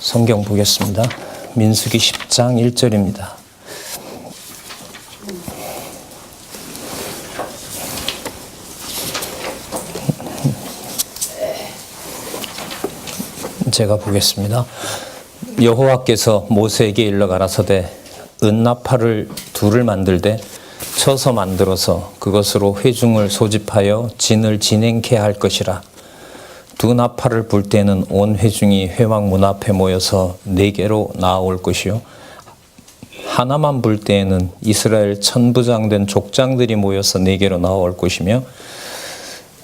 성경 보겠습니다. 민수기 10장 1절입니다. 제가 보겠습니다. 여호와께서 모세에게 일러 가라사대 은나팔을 둘을 만들되 쳐서 만들어서 그것으로 회중을 소집하여 진을 진행케 할 것이라. 두 나팔을 불 때는 온 회중이 회막 문 앞에 모여서 네 개로 나아올 것이요 하나만 불 때에는 이스라엘 천부장된 족장들이 모여서 네 개로 나아올 것이며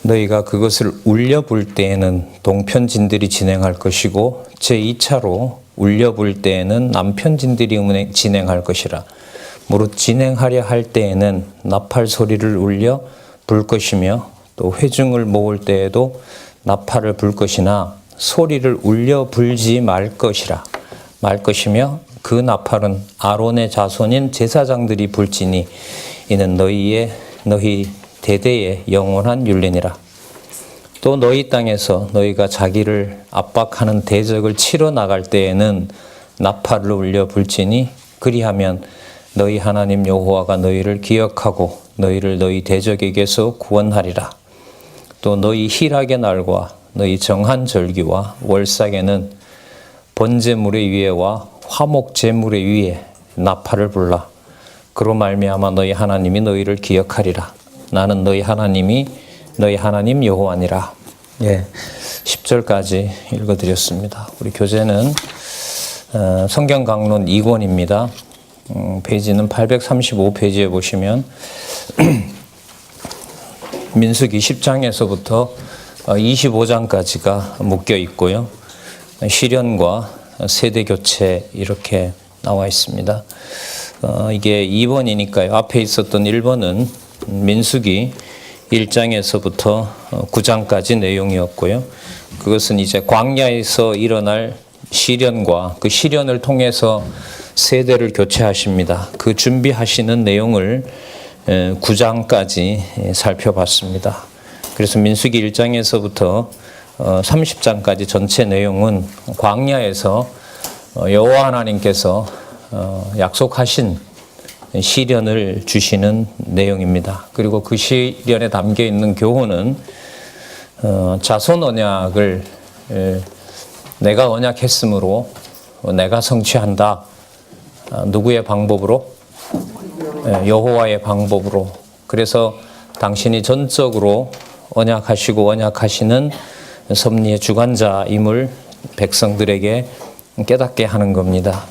너희가 그것을 울려 불 때에는 동편진들이 진행할 것이고 제2차로 울려 불 때에는 남편진들이 진행할 것이라. 무릇 진행하려 할 때에는 나팔 소리를 울려 불 것이며 또 회중을 모을 때에도 나팔을 불 것이나 소리를 울려 불지 말 것이며 그 나팔은 아론의 자손인 제사장들이 불지니 이는 너희 대대의 영원한 율례니라. 또 너희 땅에서 너희가 자기를 압박하는 대적을 치러 나갈 때에는 나팔을 울려 불지니 그리하면 너희 하나님 여호와가 너희를 기억하고 너희를 너희 대적에게서 구원하리라. 또 너희 희락의 날과 너희 정한 절기와 월삭에는 번제물의 위에와 화목 제물의 위에 나팔을 불라. 그로 말미암아 너희 하나님이 너희를 기억하리라. 나는 너희 하나님이 너희 하나님 여호와니라. 10절까지 읽어드렸습니다. 우리 교재는 성경 강론 2권입니다. 페이지는 835페이지에 보시면 민수기 10장에서부터 25장까지가 묶여 있고요. 시련과 세대교체 이렇게 나와 있습니다. 이게 2번이니까요. 앞에 있었던 1번은 민수기 1장에서부터 9장까지 내용이었고요. 그것은 이제 광야에서 일어날 시련과 그 시련을 통해서 세대를 교체하십니다. 그 준비하시는 내용을 9장까지 살펴봤습니다. 그래서 민수기 1장에서부터 30장까지 전체 내용은 광야에서 여호와 하나님께서 약속하신 시련을 주시는 내용입니다. 그리고 그 시련에 담겨 있는 교훈은 자손 언약을 내가 언약했으므로 내가 성취한다. 누구의 방법으로? 여호와의 방법으로. 그래서 당신이 전적으로 언약하시고 언약하시는 섭리의 주관자임을 백성들에게 깨닫게 하는 겁니다.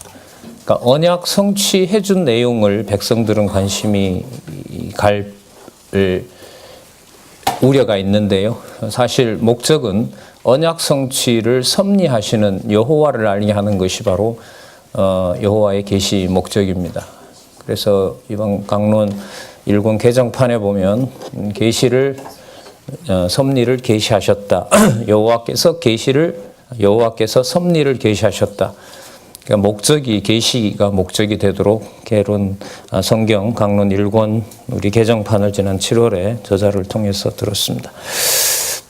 그러니까 언약 성취해 준 내용을 백성들은 관심이 갈 우려가 있는데요. 사실 목적은 언약 성취를 섭리하시는 여호와를 알게 하는 것이 바로 여호와의 계시 목적입니다. 그래서 이번 강론 1권 개정판에 보면 계시를 섭리를 계시하셨다. 여호와께서 섭리를 계시하셨다. 그러니까 목적이 계시가 목적이 되도록 개론 성경 강론 1권 우리 개정판을 지난 7월에 저자를 통해서 들었습니다.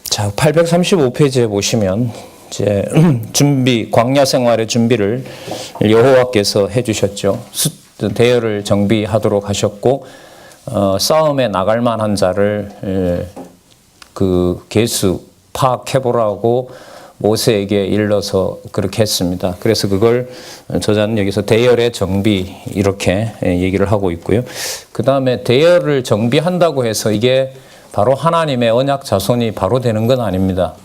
자, 835페이지에 보시면 이제 광야 생활의 준비를 여호와께서 해주셨죠. 대열을 정비하도록 하셨고 싸움에 나갈 만한 자를 그 계수 파악해보라고 모세에게 일러서 그렇게 했습니다. 그래서 그걸 저자는 여기서 대열의 정비 이렇게 얘기를 하고 있고요. 그 다음에 대열을 정비한다고 해서 이게 바로 하나님의 언약 자손이 바로 되는 건 아닙니다.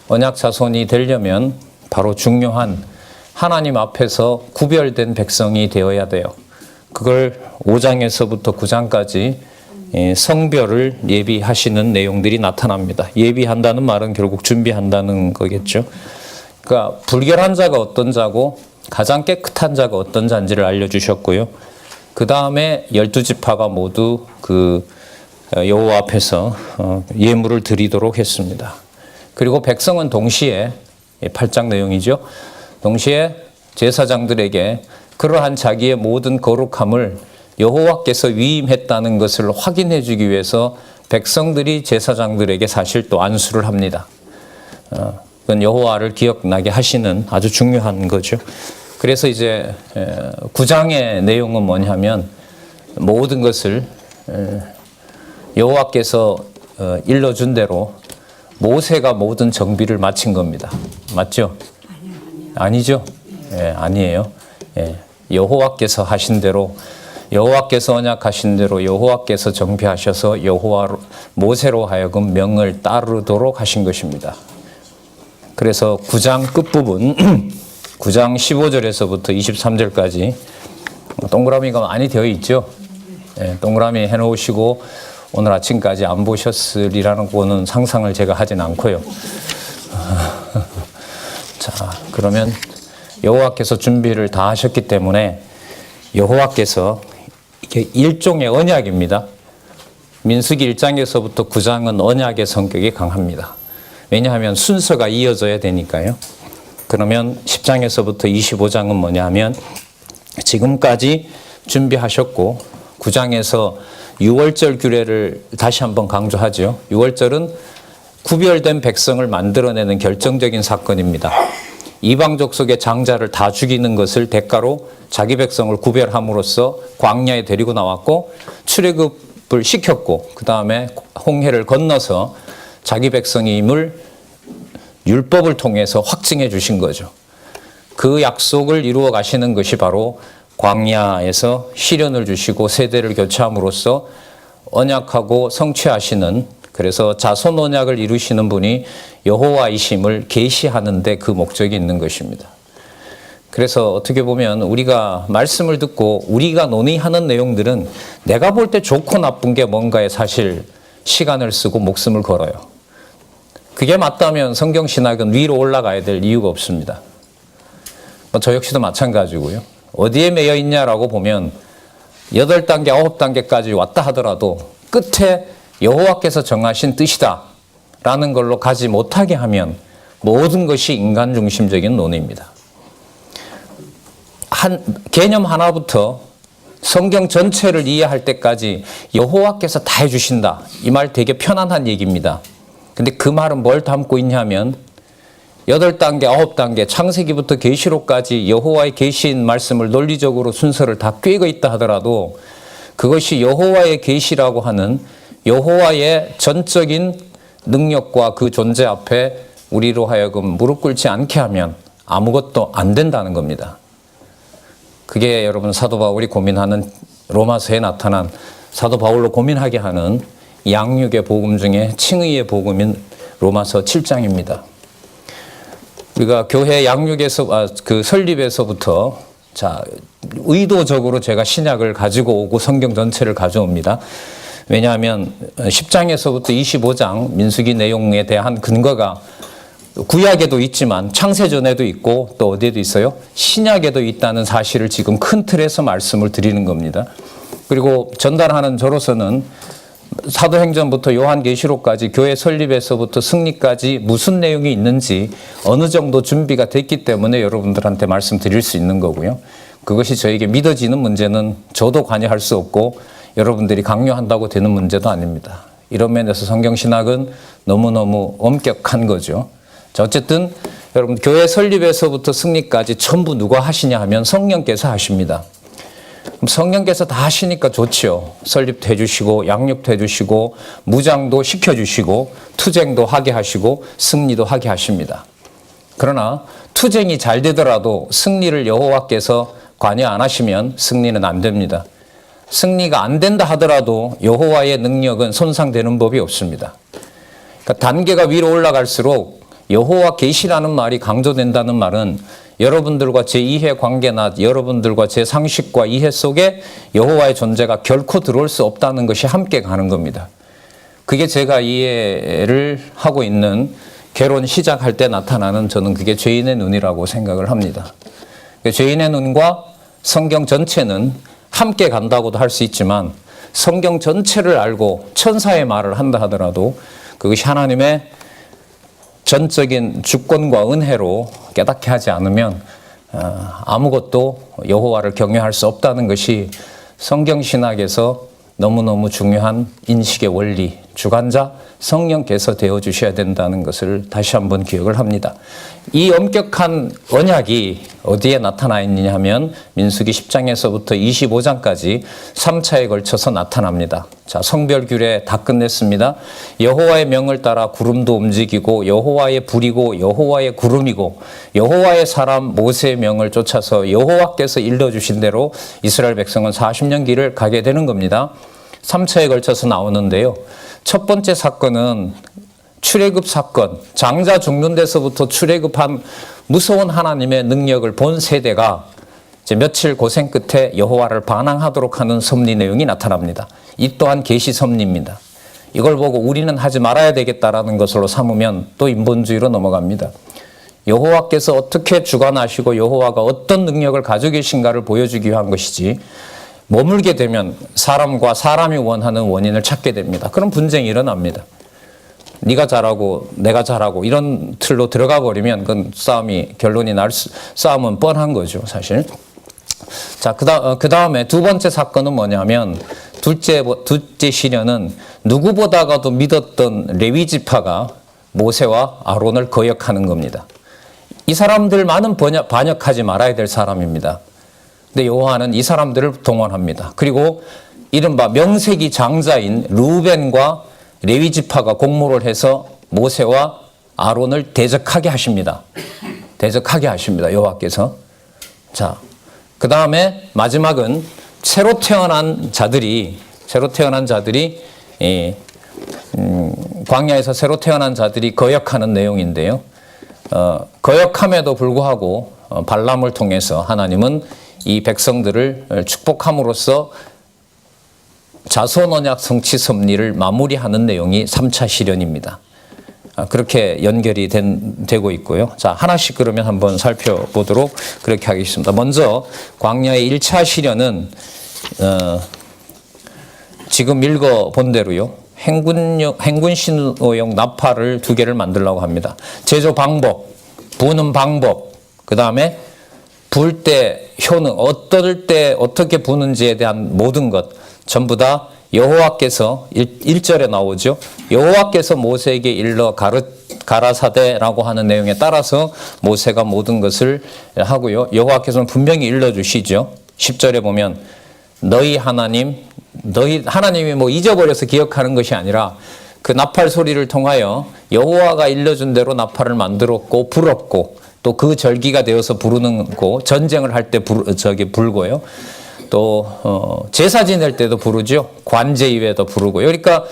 언약 자손이 되려면 바로 중요한 하나님 앞에서 구별된 백성이 되어야 돼요. 그걸 5장에서부터 9장까지 성별을 예비하시는 내용들이 나타납니다. 예비한다는 말은 결국 준비한다는 거겠죠. 그러니까 불결한 자가 어떤 자고 가장 깨끗한 자가 어떤 자인지를 알려주셨고요. 그 다음에 12지파가 모두 그 여호와 앞에서 예물을 드리도록 했습니다. 그리고 백성은 동시에 8장 내용이죠. 동시에 제사장들에게 그러한 자기의 모든 거룩함을 여호와께서 위임했다는 것을 확인해 주기 위해서 백성들이 제사장들에게 사실 또 안수를 합니다. 그건 여호와를 기억나게 하시는 아주 중요한 거죠. 그래서 이제 9장의 내용은 뭐냐면 모든 것을 여호와께서 일러준 대로 모세가 모든 정비를 마친 겁니다. 맞죠? 아니죠? 예, 아니에요. 예, 여호와께서 하신 대로, 여호와께서 언약하신 대로 여호와께서 정비하셔서 모세로 하여금 명을 따르도록 하신 것입니다. 그래서 9장 끝부분 9장 15절에서부터 23절까지 동그라미가 많이 되어 있죠. 예, 동그라미 해놓으시고 오늘 아침까지 안 보셨으리라는 거는 상상을 제가 하진 않고요. 자, 그러면 여호와께서 준비를 다 하셨기 때문에 여호와께서 이게 일종의 언약입니다. 민수기 1장에서부터 9장은 언약의 성격이 강합니다. 왜냐하면 순서가 이어져야 되니까요. 그러면 10장에서부터 25장은 뭐냐 하면 지금까지 준비하셨고 9장에서 6월절 규례를 다시 한번 강조하죠. 6월절은 구별된 백성을 만들어내는 결정적인 사건입니다. 이방족 속의 장자를 다 죽이는 것을 대가로 자기 백성을 구별함으로써 광야에 데리고 나왔고 출애굽을 시켰고 그 다음에 홍해를 건너서 자기 백성임을 율법을 통해서 확증해 주신 거죠. 그 약속을 이루어 가시는 것이 바로 광야에서 시련을 주시고 세대를 교체함으로써 언약하고 성취하시는, 그래서 자손 언약을 이루시는 분이 여호와이심을 계시하는 데 그 목적이 있는 것입니다. 그래서 어떻게 보면 우리가 말씀을 듣고 우리가 논의하는 내용들은 내가 볼 때 좋고 나쁜 게 뭔가에 사실 시간을 쓰고 목숨을 걸어요. 그게 맞다면 성경신학은 위로 올라가야 될 이유가 없습니다. 저 역시도 마찬가지고요. 어디에 매여 있냐라고 보면 8단계, 9단계까지 왔다 하더라도 끝에 여호와께서 정하신 뜻이다 라는 걸로 가지 못하게 하면 모든 것이 인간 중심적인 논의입니다. 개념 하나부터 성경 전체를 이해할 때까지 여호와께서 다 해주신다. 이 말 되게 편안한 얘기입니다. 근데 그 말은 뭘 담고 있냐면 8단계, 9단계, 창세기부터 계시록까지 여호와의 계시인 말씀을 논리적으로 순서를 다 꿰고 있다 하더라도 그것이 여호와의 계시라고 하는 여호와의 전적인 능력과 그 존재 앞에 우리로 하여금 무릎 꿇지 않게 하면 아무것도 안 된다는 겁니다. 그게 여러분 사도 바울이 고민하는, 로마서에 나타난 사도 바울로 고민하게 하는 양육의 복음 중에 칭의의 복음인 로마서 7장입니다. 우리가 교회 양육에서 그 설립에서부터 의도적으로 제가 신약을 가지고 오고 성경 전체를 가져옵니다. 왜냐하면 10장에서부터 25장 민수기 내용에 대한 근거가 구약에도 있지만 창세전에도 있고 또 어디에도 있어요? 신약에도 있다는 사실을 지금 큰 틀에서 말씀을 드리는 겁니다. 그리고 전달하는 저로서는 사도행전부터 요한계시록까지 교회 설립에서부터 승리까지 무슨 내용이 있는지 어느 정도 준비가 됐기 때문에 여러분들한테 말씀드릴 수 있는 거고요. 그것이 저에게 믿어지는 문제는 저도 관여할 수 없고 여러분들이 강요한다고 되는 문제도 아닙니다. 이런 면에서 성경신학은 너무너무 엄격한 거죠. 자, 어쨌든 여러분 교회 설립에서부터 승리까지 전부 누가 하시냐 하면 성령께서 하십니다. 성령께서 다 하시니까 좋죠. 설립도 해주시고 양육도 해주시고 무장도 시켜주시고 투쟁도 하게 하시고 승리도 하게 하십니다. 그러나 투쟁이 잘 되더라도 승리를 여호와께서 관여 안 하시면 승리는 안 됩니다. 승리가 안 된다 하더라도 여호와의 능력은 손상되는 법이 없습니다. 그러니까 단계가 위로 올라갈수록 여호와 계시라는 말이 강조된다는 말은 여러분들과 제 이해 관계나 여러분들과 제 상식과 이해 속에 여호와의 존재가 결코 들어올 수 없다는 것이 함께 가는 겁니다. 그게 제가 이해를 하고 있는 개론 시작할 때 나타나는, 저는 그게 죄인의 눈이라고 생각을 합니다. 죄인의 눈과 성경 전체는 함께 간다고도 할 수 있지만 성경 전체를 알고 천사의 말을 한다 하더라도 그것이 하나님의 전적인 주권과 은혜로 깨닫게 하지 않으면 아무것도 여호와를 경외할 수 없다는 것이 성경신학에서 너무너무 중요한 인식의 원리, 주관자 성령께서 되어주셔야 된다는 것을 다시 한번 기억을 합니다. 이 엄격한 언약이 어디에 나타나 있느냐 하면 민수기 10장에서부터 25장까지 3차에 걸쳐서 나타납니다. 자, 성별 규례 다 끝냈습니다. 여호와의 명을 따라 구름도 움직이고 여호와의 불이고 여호와의 구름이고 여호와의 사람 모세의 명을 쫓아서 여호와께서 일러주신 대로 이스라엘 백성은 40년 길을 가게 되는 겁니다. 3차에 걸쳐서 나오는데요. 첫 번째 사건은 출애굽 사건, 장자 죽는 데서부터 출애굽한 무서운 하나님의 능력을 본 세대가 이제 며칠 고생 끝에 여호와를 반항하도록 하는 섭리 내용이 나타납니다. 이 또한 계시 섭리입니다. 이걸 보고 우리는 하지 말아야 되겠다라는 것으로 삼으면 또 인본주의로 넘어갑니다. 여호와께서 어떻게 주관하시고 여호와가 어떤 능력을 가지고 계신가를 보여주기 위한 것이지, 머물게 되면 사람과 사람이 원하는 원인을 찾게 됩니다. 그럼 분쟁이 일어납니다. 네가 잘하고 내가 잘하고 이런 틀로 들어가 버리면 그건 결론이 싸움은 뻔한 거죠, 사실. 자, 그 다음에 두 번째 사건은 뭐냐면 둘째 시련은 누구보다가도 믿었던 레위 지파가 모세와 아론을 거역하는 겁니다. 이 사람들만은 반역하지 말아야 될 사람입니다. 근데 여호와는 이 사람들을 동원합니다. 그리고 이른바 명색이 장자인 루벤과 레위 지파가 공모를 해서 모세와 아론을 대적하게 하십니다. 대적하게 하십니다, 여호와께서. 자, 그 다음에 마지막은 새로 태어난 자들이 광야에서 새로 태어난 자들이 거역하는 내용인데요. 거역함에도 불구하고 발람을 통해서 하나님은 이 백성들을 축복함으로써 자손 언약 성취 섭리를 마무리하는 내용이 3차 시련입니다. 그렇게 연결이 되고 있고요. 자, 하나씩 그러면 한번 살펴보도록 그렇게 하겠습니다. 먼저 광야의 1차 시련은 지금 읽어본 대로요. 행군 신호용 나팔을 2개를 만들려고 합니다. 제조 방법, 부는 방법, 그 다음에 불 때 효능, 어떨 때 어떻게 부는지에 대한 모든 것 전부 다 여호와께서 1절에 나오죠. 여호와께서 모세에게 일러 가라사대라고 하는 내용에 따라서 모세가 모든 것을 하고요. 여호와께서는 분명히 일러주시죠. 10절에 보면 너희 하나님이 뭐 잊어버려서 기억하는 것이 아니라 그 나팔 소리를 통하여 여호와가 일러준 대로 나팔을 만들었고 불었고 또 그 절기가 되어서 부르는 거, 전쟁을 할 때 불고요. 또 제사 지낼 때도 부르죠. 관제 이외에도 부르고요. 그러니까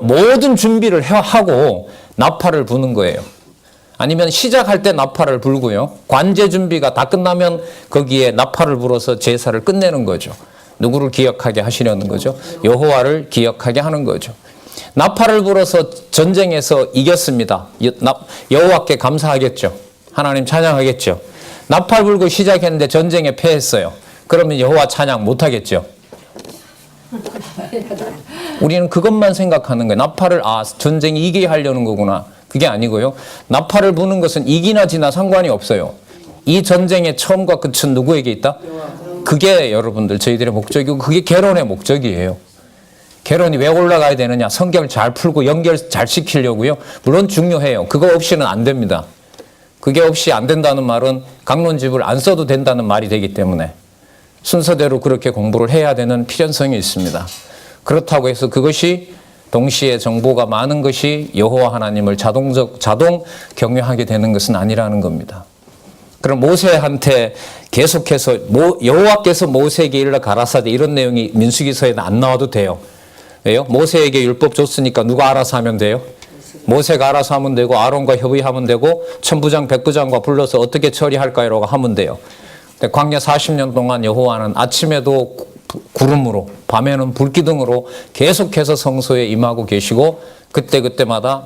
모든 준비를 하고 나팔을 부는 거예요. 아니면 시작할 때 나팔을 불고요. 관제 준비가 다 끝나면 거기에 나팔을 불어서 제사를 끝내는 거죠. 누구를 기억하게 하시려는 거죠? 여호와를 기억하게 하는 거죠. 나팔을 불어서 전쟁에서 이겼습니다. 여호와께 감사하겠죠. 하나님 찬양하겠죠. 나팔 불고 시작했는데 전쟁에 패했어요. 그러면 여호와 찬양 못하겠죠. 우리는 그것만 생각하는 거예요. 나팔을 전쟁이 이기게 하려는 거구나. 그게 아니고요. 나팔을 부는 것은 이기나 지나 상관이 없어요. 이 전쟁의 처음과 끝은 누구에게 있다? 그게 여러분들 저희들의 목적이고 그게 결혼의 목적이에요. 결혼이 왜 올라가야 되느냐? 성경을 잘 풀고 연결 잘 시키려고요. 물론 중요해요. 그거 없이는 안 됩니다. 그게 없이 안 된다는 말은 강론집을 안 써도 된다는 말이 되기 때문에 순서대로 그렇게 공부를 해야 되는 필연성이 있습니다. 그렇다고 해서 그것이 동시에 정보가 많은 것이 여호와 하나님을 자동 경외하게 되는 것은 아니라는 겁니다. 그럼 모세한테 계속해서 여호와께서 모세에게 일러 가라사대 이런 내용이 민수기서에는 안 나와도 돼요. 왜요? 모세에게 율법 줬으니까 누가 알아서 하면 돼요? 모세가 알아서 하면 되고 아론과 협의하면 되고 천부장 백부장과 불러서 어떻게 처리할까요라고 하면 돼요. 근데 광야 40년 동안 여호와는 아침에도 구름으로 밤에는 불기둥으로 계속해서 성소에 임하고 계시고 그때마다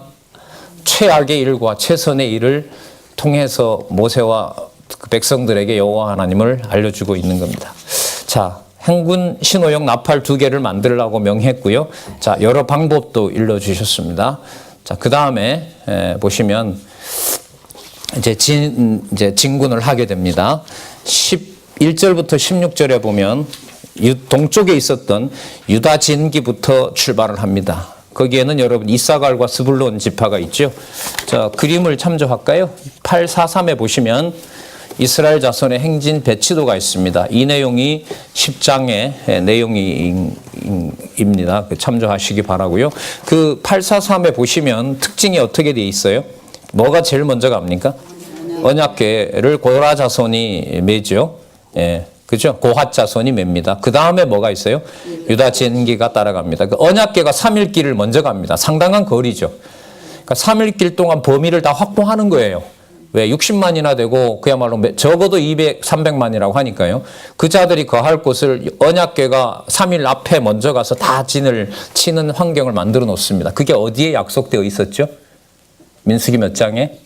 최악의 일과 최선의 일을 통해서 모세와 백성들에게 여호와 하나님을 알려주고 있는 겁니다. 자, 행군 신호용 나팔 2개를 만들라고 명했고요. 자, 여러 방법도 일러주셨습니다. 자, 그 다음에 보시면 이제 진군을 하게 됩니다. 11절부터 16절에 보면 동쪽에 있었던 유다 진기부터 출발을 합니다. 거기에는 여러분 이사갈과 스불론 지파가 있죠. 자, 그림을 참조할까요? 843에 보시면 이스라엘 자손의 행진 배치도가 있습니다. 이 내용이 10장의 내용입니다. 참조하시기 바라고요. 그 843에 보시면 특징이 어떻게 되어 있어요? 뭐가 제일 먼저 갑니까? 언약궤를 고라 자손이 메죠. 예, 그죠? 고핫 자손이 맵니다. 그 다음에 뭐가 있어요? 유다 젠기가 따라갑니다. 그 언약궤가 3일 길을 먼저 갑니다. 상당한 거리죠. 그러니까 3일 길 동안 범위를 다 확보하는 거예요. 왜? 60만이나 되고 그야말로 적어도 200, 300만이라고 하니까요. 그 자들이 거할 곳을 언약궤가 3일 앞에 먼저 가서 다 진을 치는 환경을 만들어 놓습니다. 그게 어디에 약속되어 있었죠? 민수기 몇 장에?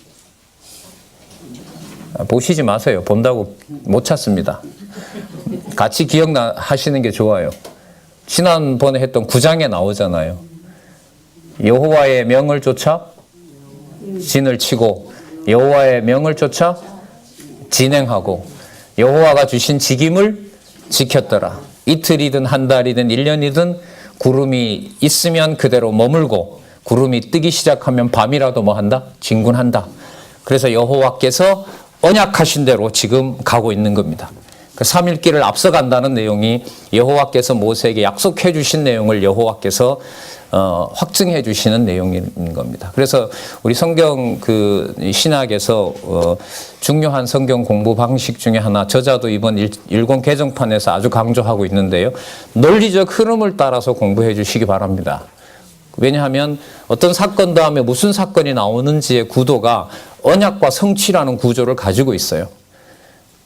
보시지 마세요. 본다고 못 찾습니다. 같이 기억하시는 게 좋아요. 지난번에 했던 9장에 나오잖아요. 여호와의 명을 쫓아 진을 치고 여호와의 명을 쫓아 진행하고 여호와가 주신 직임을 지켰더라. 이틀이든 한 달이든 1년이든 구름이 있으면 그대로 머물고 구름이 뜨기 시작하면 밤이라도 뭐 한다? 진군한다. 그래서 여호와께서 언약하신 대로 지금 가고 있는 겁니다. 그 3일 길을 앞서간다는 내용이 여호와께서 모세에게 약속해 주신 내용을 여호와께서 확증해 주시는 내용인 겁니다. 그래서 우리 성경 그 신학에서 중요한 성경 공부 방식 중에 하나, 저자도 이번 일권 개정판에서 아주 강조하고 있는데요. 논리적 흐름을 따라서 공부해 주시기 바랍니다. 왜냐하면 어떤 사건 다음에 무슨 사건이 나오는지의 구도가 언약과 성취라는 구조를 가지고 있어요.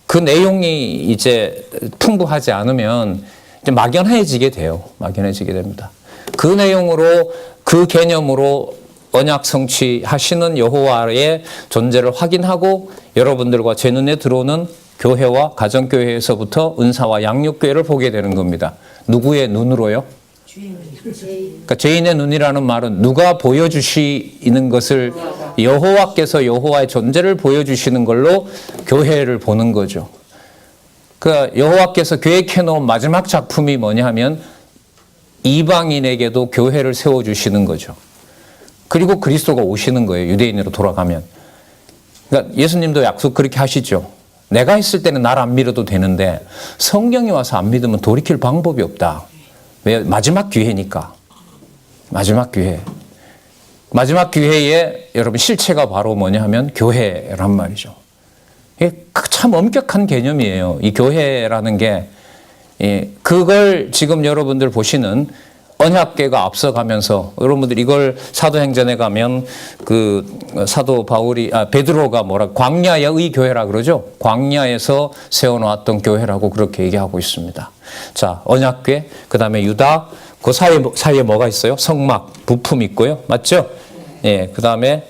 그 내용이 이제 풍부하지 않으면 이제 막연해지게 돼요. 막연해지게 됩니다. 그 내용으로, 그 개념으로 언약 성취하시는 여호와의 존재를 확인하고 여러분들과 제 눈에 들어오는 교회와 가정교회에서부터 은사와 양육교회를 보게 되는 겁니다. 누구의 눈으로요? 그러니까 죄인의 눈이라는 말은 누가 보여주시는 것을, 여호와께서 여호와의 존재를 보여주시는 걸로 교회를 보는 거죠. 그러니까 여호와께서 계획해 놓은 마지막 작품이 뭐냐 하면 이방인에게도 교회를 세워주시는 거죠. 그리고 그리스도가 오시는 거예요. 유대인으로 돌아가면. 그러니까 예수님도 약속 그렇게 하시죠. 내가 있을 때는 나를 안 믿어도 되는데 성경이 와서 안 믿으면 돌이킬 방법이 없다. 왜? 마지막 기회니까. 마지막 기회. 마지막 기회에 여러분 실체가 바로 뭐냐 하면 교회란 말이죠. 이게 참 엄격한 개념이에요. 이 교회라는 게. 그걸 지금 여러분들 보시는 언약궤가 앞서가면서, 여러분들 이걸 사도행전에 가면 그 사도 베드로가 광야의 교회라 그러죠. 광야에서 세워놓았던 교회라고 그렇게 얘기하고 있습니다. 자, 언약궤, 그 다음에 유다, 그 사이에 뭐가 있어요? 성막, 부품 있고요. 맞죠? 예, 그 다음에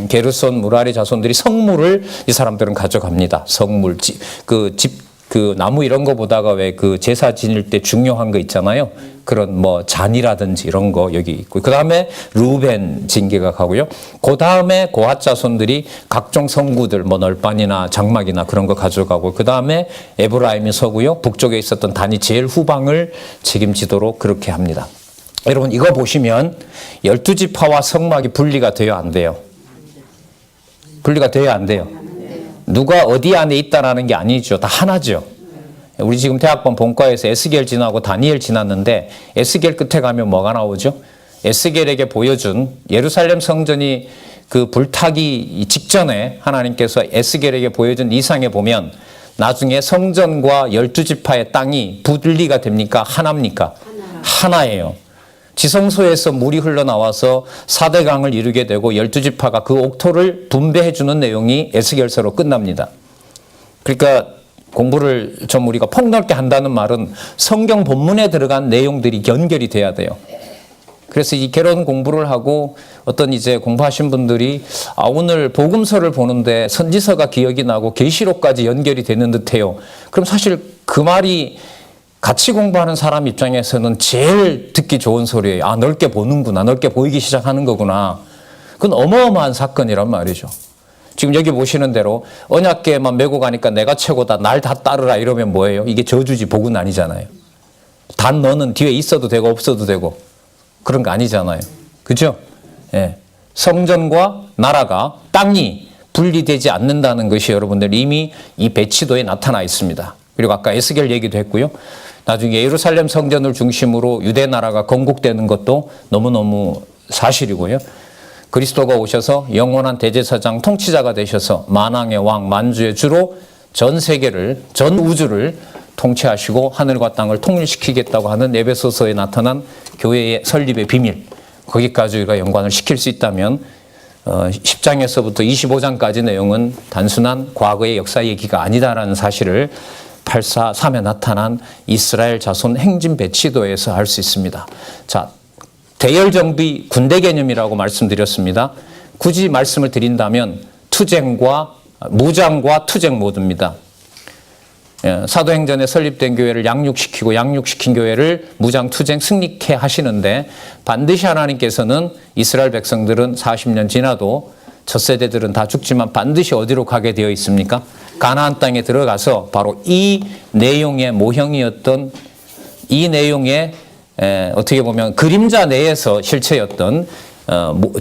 게르손, 무라리 자손들이 성물을 이 사람들은 가져갑니다. 성물, 그 나무 이런 거 보다가 왜 그 제사 지낼 때 중요한 거 있잖아요. 그런 뭐 잔이라든지 이런 거 여기 있고, 그 다음에 루벤 징계가 가고요. 그 다음에 고핫 자손들이 각종 성구들, 뭐 널빤이나 장막이나 그런 거 가져가고, 그 다음에 에브라임이 서고요. 북쪽에 있었던 단이 제일 후방을 책임지도록 그렇게 합니다. 여러분 이거 보시면 12지파와 성막이 분리가 돼요, 안 돼요? 분리가 돼요, 안 돼요? 누가 어디 안에 있다라는 게 아니죠. 다 하나죠. 우리 지금 대학번 본과에서 에스겔 지나고 다니엘 지났는데 에스겔 끝에 가면 뭐가 나오죠? 에스겔에게 보여준 예루살렘 성전이 그 불타기 직전에 하나님께서 에스겔에게 보여준 이상에 보면 나중에 성전과 12지파의 땅이 분리가 됩니까? 하나입니까? 하나예요. 지성소에서 물이 흘러나와서 4대강을 이루게 되고 12지파가 그 옥토를 분배해주는 내용이 에스겔서로 끝납니다. 그러니까 공부를 좀 우리가 폭넓게 한다는 말은 성경 본문에 들어간 내용들이 연결이 돼야 돼요. 그래서 이 개론 공부를 하고 어떤 이제 공부하신 분들이 오늘 복음서를 보는데 선지서가 기억이 나고 계시록까지 연결이 되는 듯해요. 그럼 사실 그 말이 같이 공부하는 사람 입장에서는 제일 듣기 좋은 소리예요. 넓게 보는구나. 넓게 보이기 시작하는 거구나. 그건 어마어마한 사건이란 말이죠. 지금 여기 보시는 대로 언약궤만 메고 가니까 내가 최고다. 날 다 따르라 이러면 뭐예요? 이게 저주지 복은 아니잖아요. 단 너는 뒤에 있어도 되고 없어도 되고 그런 거 아니잖아요. 그죠? 예. 성전과 나라가 땅이 분리되지 않는다는 것이 여러분들 이미 이 배치도에 나타나 있습니다. 그리고 아까 에스겔 얘기도 했고요. 나중에 예루살렘 성전을 중심으로 유대 나라가 건국되는 것도 너무너무 사실이고요. 그리스도가 오셔서 영원한 대제사장 통치자가 되셔서 만왕의 왕 만주의 주로 전 세계를 전 우주를 통치하시고 하늘과 땅을 통일시키겠다고 하는 에베소서에 나타난 교회의 설립의 비밀, 거기까지 우리가 연관을 시킬 수 있다면 10장에서부터 25장까지 내용은 단순한 과거의 역사 얘기가 아니다라는 사실을 843에 나타난 이스라엘 자손 행진 배치도에서 알 수 있습니다. 자, 대열 정비 군대 개념이라고 말씀드렸습니다. 굳이 말씀을 드린다면 무장과 투쟁 모두입니다. 사도행전에 설립된 교회를 양육시키고 양육시킨 교회를 무장 투쟁 승리케 하시는데 반드시 하나님께서는 이스라엘 백성들은 40년 지나도 첫 세대들은 다 죽지만 반드시 어디로 가게 되어 있습니까? 가나안 땅에 들어가서 바로 이 내용의 모형이었던 이 내용의 어떻게 보면 그림자 내에서 실체였던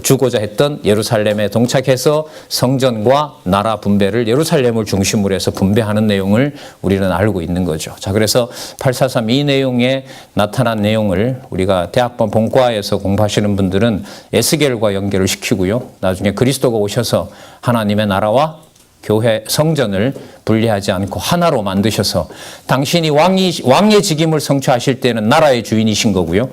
주고자 했던 예루살렘에 동착해서 성전과 나라 분배를 예루살렘을 중심으로 해서 분배하는 내용을 우리는 알고 있는 거죠. 자, 그래서 843 이 내용에 나타난 내용을 우리가 대학번 본과에서 공부하시는 분들은 에스겔과 연결을 시키고요. 나중에 그리스도가 오셔서 하나님의 나라와 교회 성전을 분리하지 않고 하나로 만드셔서 당신이 왕의 직임을 성취하실 때는 나라의 주인이신 거고요.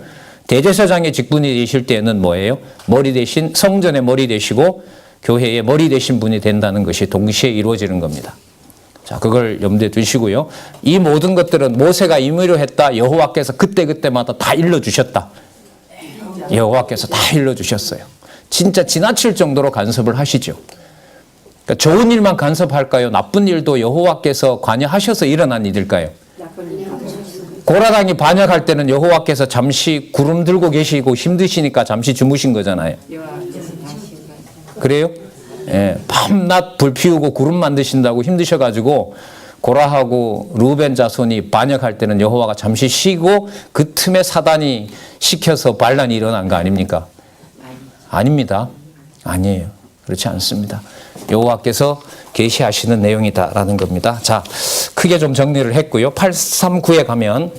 대제사장의 직분이 되실 때는 뭐예요? 머리 대신 성전의 머리 되시고 교회의 머리 되신 분이 된다는 것이 동시에 이루어지는 겁니다. 자, 그걸 염두에 두시고요. 이 모든 것들은 모세가 임의로 했다. 여호와께서 그때그때마다 다 일러주셨다. 여호와께서 다 일러주셨어요. 진짜 지나칠 정도로 간섭을 하시죠. 그러니까 좋은 일만 간섭할까요? 나쁜 일도 여호와께서 관여하셔서 일어난 일일까요? 고라당이 반역할 때는 여호와께서 잠시 구름 들고 계시고 힘드시니까 잠시 주무신 거잖아요. 그래요? 예, 밤낮 불 피우고 구름 만드신다고 힘드셔가지고 고라하고 루벤 자손이 반역할 때는 여호와가 잠시 쉬고 그 틈에 사단이 시켜서 반란이 일어난 거 아닙니까? 아닙니다. 아니에요. 그렇지 않습니다. 여호와께서 계시하시는 내용이다라는 겁니다. 자, 크게 좀 정리를 했고요. 839에 가면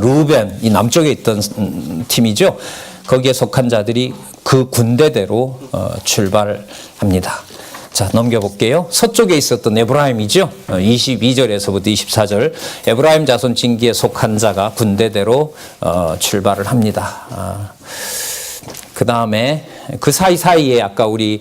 루벤, 이 남쪽에 있던 팀이죠. 거기에 속한 자들이 그 군대대로 출발합니다. 자, 넘겨볼게요. 서쪽에 있었던 에브라임이죠. 22절에서부터 24절. 에브라임 자손 진기에 속한 자가 군대대로 출발을 합니다. 그 다음에 그 사이사이에 아까 우리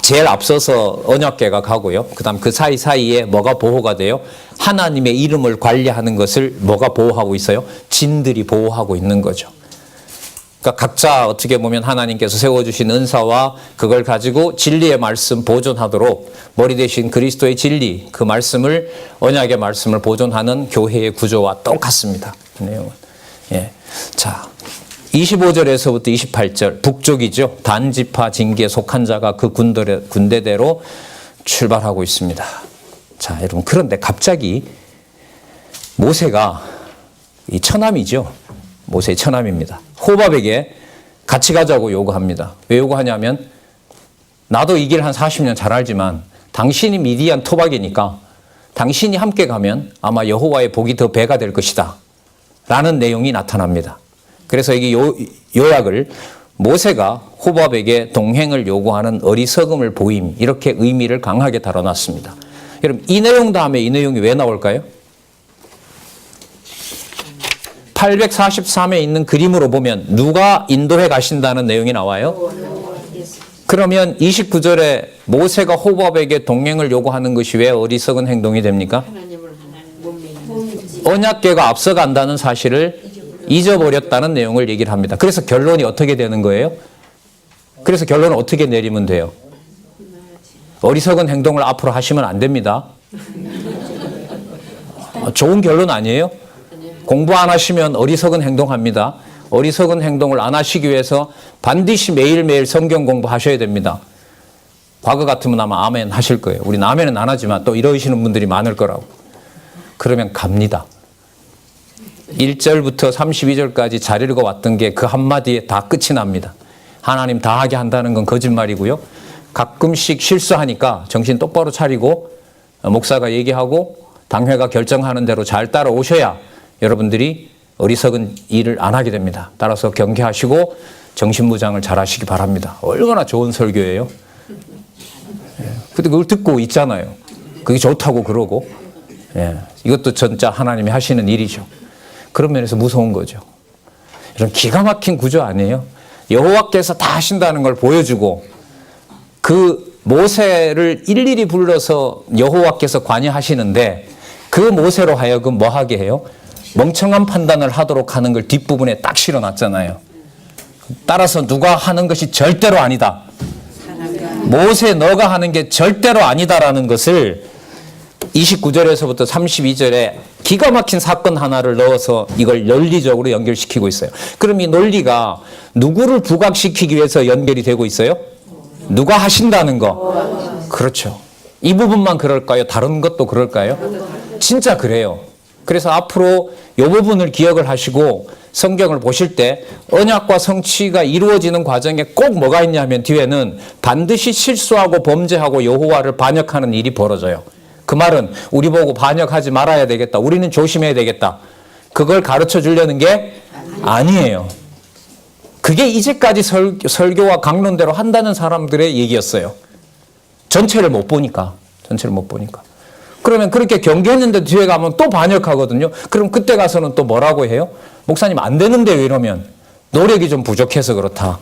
제일 앞서서 언약궤가 가고요. 그 다음 그 사이사이에 뭐가 보호가 돼요? 하나님의 이름을 관리하는 것을 뭐가 보호하고 있어요? 진들이 보호하고 있는 거죠. 그러니까 각자 어떻게 보면 하나님께서 세워주신 은사와 그걸 가지고 진리의 말씀 보존하도록 머리 대신 그리스도의 진리, 그 말씀을, 언약의 말씀을 보존하는 교회의 구조와 똑같습니다. 그 내용은. 예. 자. 25절에서부터 28절 북쪽이죠. 단지파 진기에 속한 자가 그 군대대로 출발하고 있습니다. 자, 여러분, 그런데 갑자기 모세가 이 처남이죠. 모세의 처남입니다. 호밥에게 같이 가자고 요구합니다. 왜 요구하냐면 나도 이 길 한 40년 잘 알지만 당신이 미디안 토박이니까 당신이 함께 가면 아마 여호와의 복이 더 배가 될 것이다 라는 내용이 나타납니다. 그래서 이게 요약을 모세가 호밥에게 동행을 요구하는 어리석음을 보임, 이렇게 의미를 강하게 다뤄놨습니다. 여러분, 이 내용 다음에 이 내용이 왜 나올까요? 843에 있는 그림으로 보면 누가 인도해 가신다는 내용이 나와요? 그러면 29절에 모세가 호밥에게 동행을 요구하는 것이 왜 어리석은 행동이 됩니까? 언약궤가 앞서간다는 사실을 잊어버렸다는 내용을 얘기를 합니다. 그래서 결론이 어떻게 되는 거예요? 그래서 결론을 어떻게 내리면 돼요? 어리석은 행동을 앞으로 하시면 안 됩니다. 좋은 결론 아니에요? 공부 안 하시면 어리석은 행동합니다. 어리석은 행동을 안 하시기 위해서 반드시 매일매일 성경 공부하셔야 됩니다. 과거 같으면 아마 아멘 하실 거예요. 우리는 아멘은 안 하지만 또 이러시는 분들이 많을 거라고. 그러면 갑니다. 1절부터 32절까지 잘 읽어왔던 게 그 한마디에 다 끝이 납니다. 하나님 다 하게 한다는 건 거짓말이고요. 가끔씩 실수하니까 정신 똑바로 차리고 목사가 얘기하고 당회가 결정하는 대로 잘 따라오셔야 여러분들이 어리석은 일을 안 하게 됩니다. 따라서 경계하시고 정신무장을 잘 하시기 바랍니다. 얼마나 좋은 설교예요. 근데 그걸 듣고 있잖아요. 그게 좋다고 그러고. 이것도 진짜 하나님이 하시는 일이죠. 그런 면에서 무서운 거죠. 이런 기가 막힌 구조 아니에요? 여호와께서 다 하신다는 걸 보여주고 그 모세를 일일이 불러서 여호와께서 관여하시는데 그 모세로 하여금 뭐 하게 해요? 멍청한 판단을 하도록 하는 걸 뒷부분에 딱 실어놨잖아요. 따라서 누가 하는 것이 절대로 아니다. 모세 너가 하는 게 절대로 아니다라는 것을 29절에서부터 32절에 기가 막힌 사건 하나를 넣어서 이걸 논리적으로 연결시키고 있어요. 그럼 이 논리가 누구를 부각시키기 위해서 연결이 되고 있어요? 누가 하신다는 거. 그렇죠. 이 부분만 그럴까요? 다른 것도 그럴까요? 진짜 그래요. 그래서 앞으로 이 부분을 기억을 하시고 성경을 보실 때 언약과 성취가 이루어지는 과정에 꼭 뭐가 있냐면 뒤에는 반드시 실수하고 범죄하고 여호와를 반역하는 일이 벌어져요. 그 말은 우리 보고 반역하지 말아야 되겠다. 우리는 조심해야 되겠다. 그걸 가르쳐 주려는 게 아니에요. 그게 이제까지 설교와 강론대로 한다는 사람들의 얘기였어요. 전체를 못 보니까. 그러면 그렇게 경계했는데 뒤에 가면 또 반역하거든요. 그럼 그때 가서는 또 뭐라고 해요? 목사님 안 되는데 왜 이러면? 노력이 좀 부족해서 그렇다.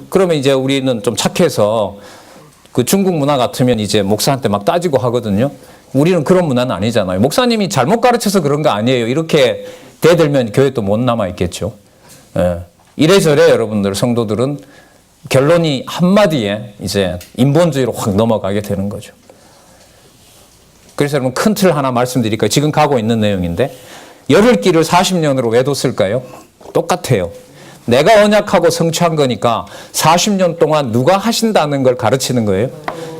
그러면 이제 우리는 좀 착해서 그 중국 문화 같으면 이제 목사한테 막 따지고 하거든요. 우리는 그런 문화는 아니잖아요. 목사님이 잘못 가르쳐서 그런 거 아니에요. 이렇게 대들면 교회 또 못 남아 있겠죠. 이래저래 여러분들 성도들은 결론이 한마디에 이제 인본주의로 확 넘어가게 되는 거죠. 그래서 여러분 큰 틀 하나 말씀드릴까요? 지금 가고 있는 내용인데 열흘 길을 40년으로 왜 뒀을까요? 똑같아요. 내가 언약하고 성취한 거니까 40년 동안 누가 하신다는 걸 가르치는 거예요.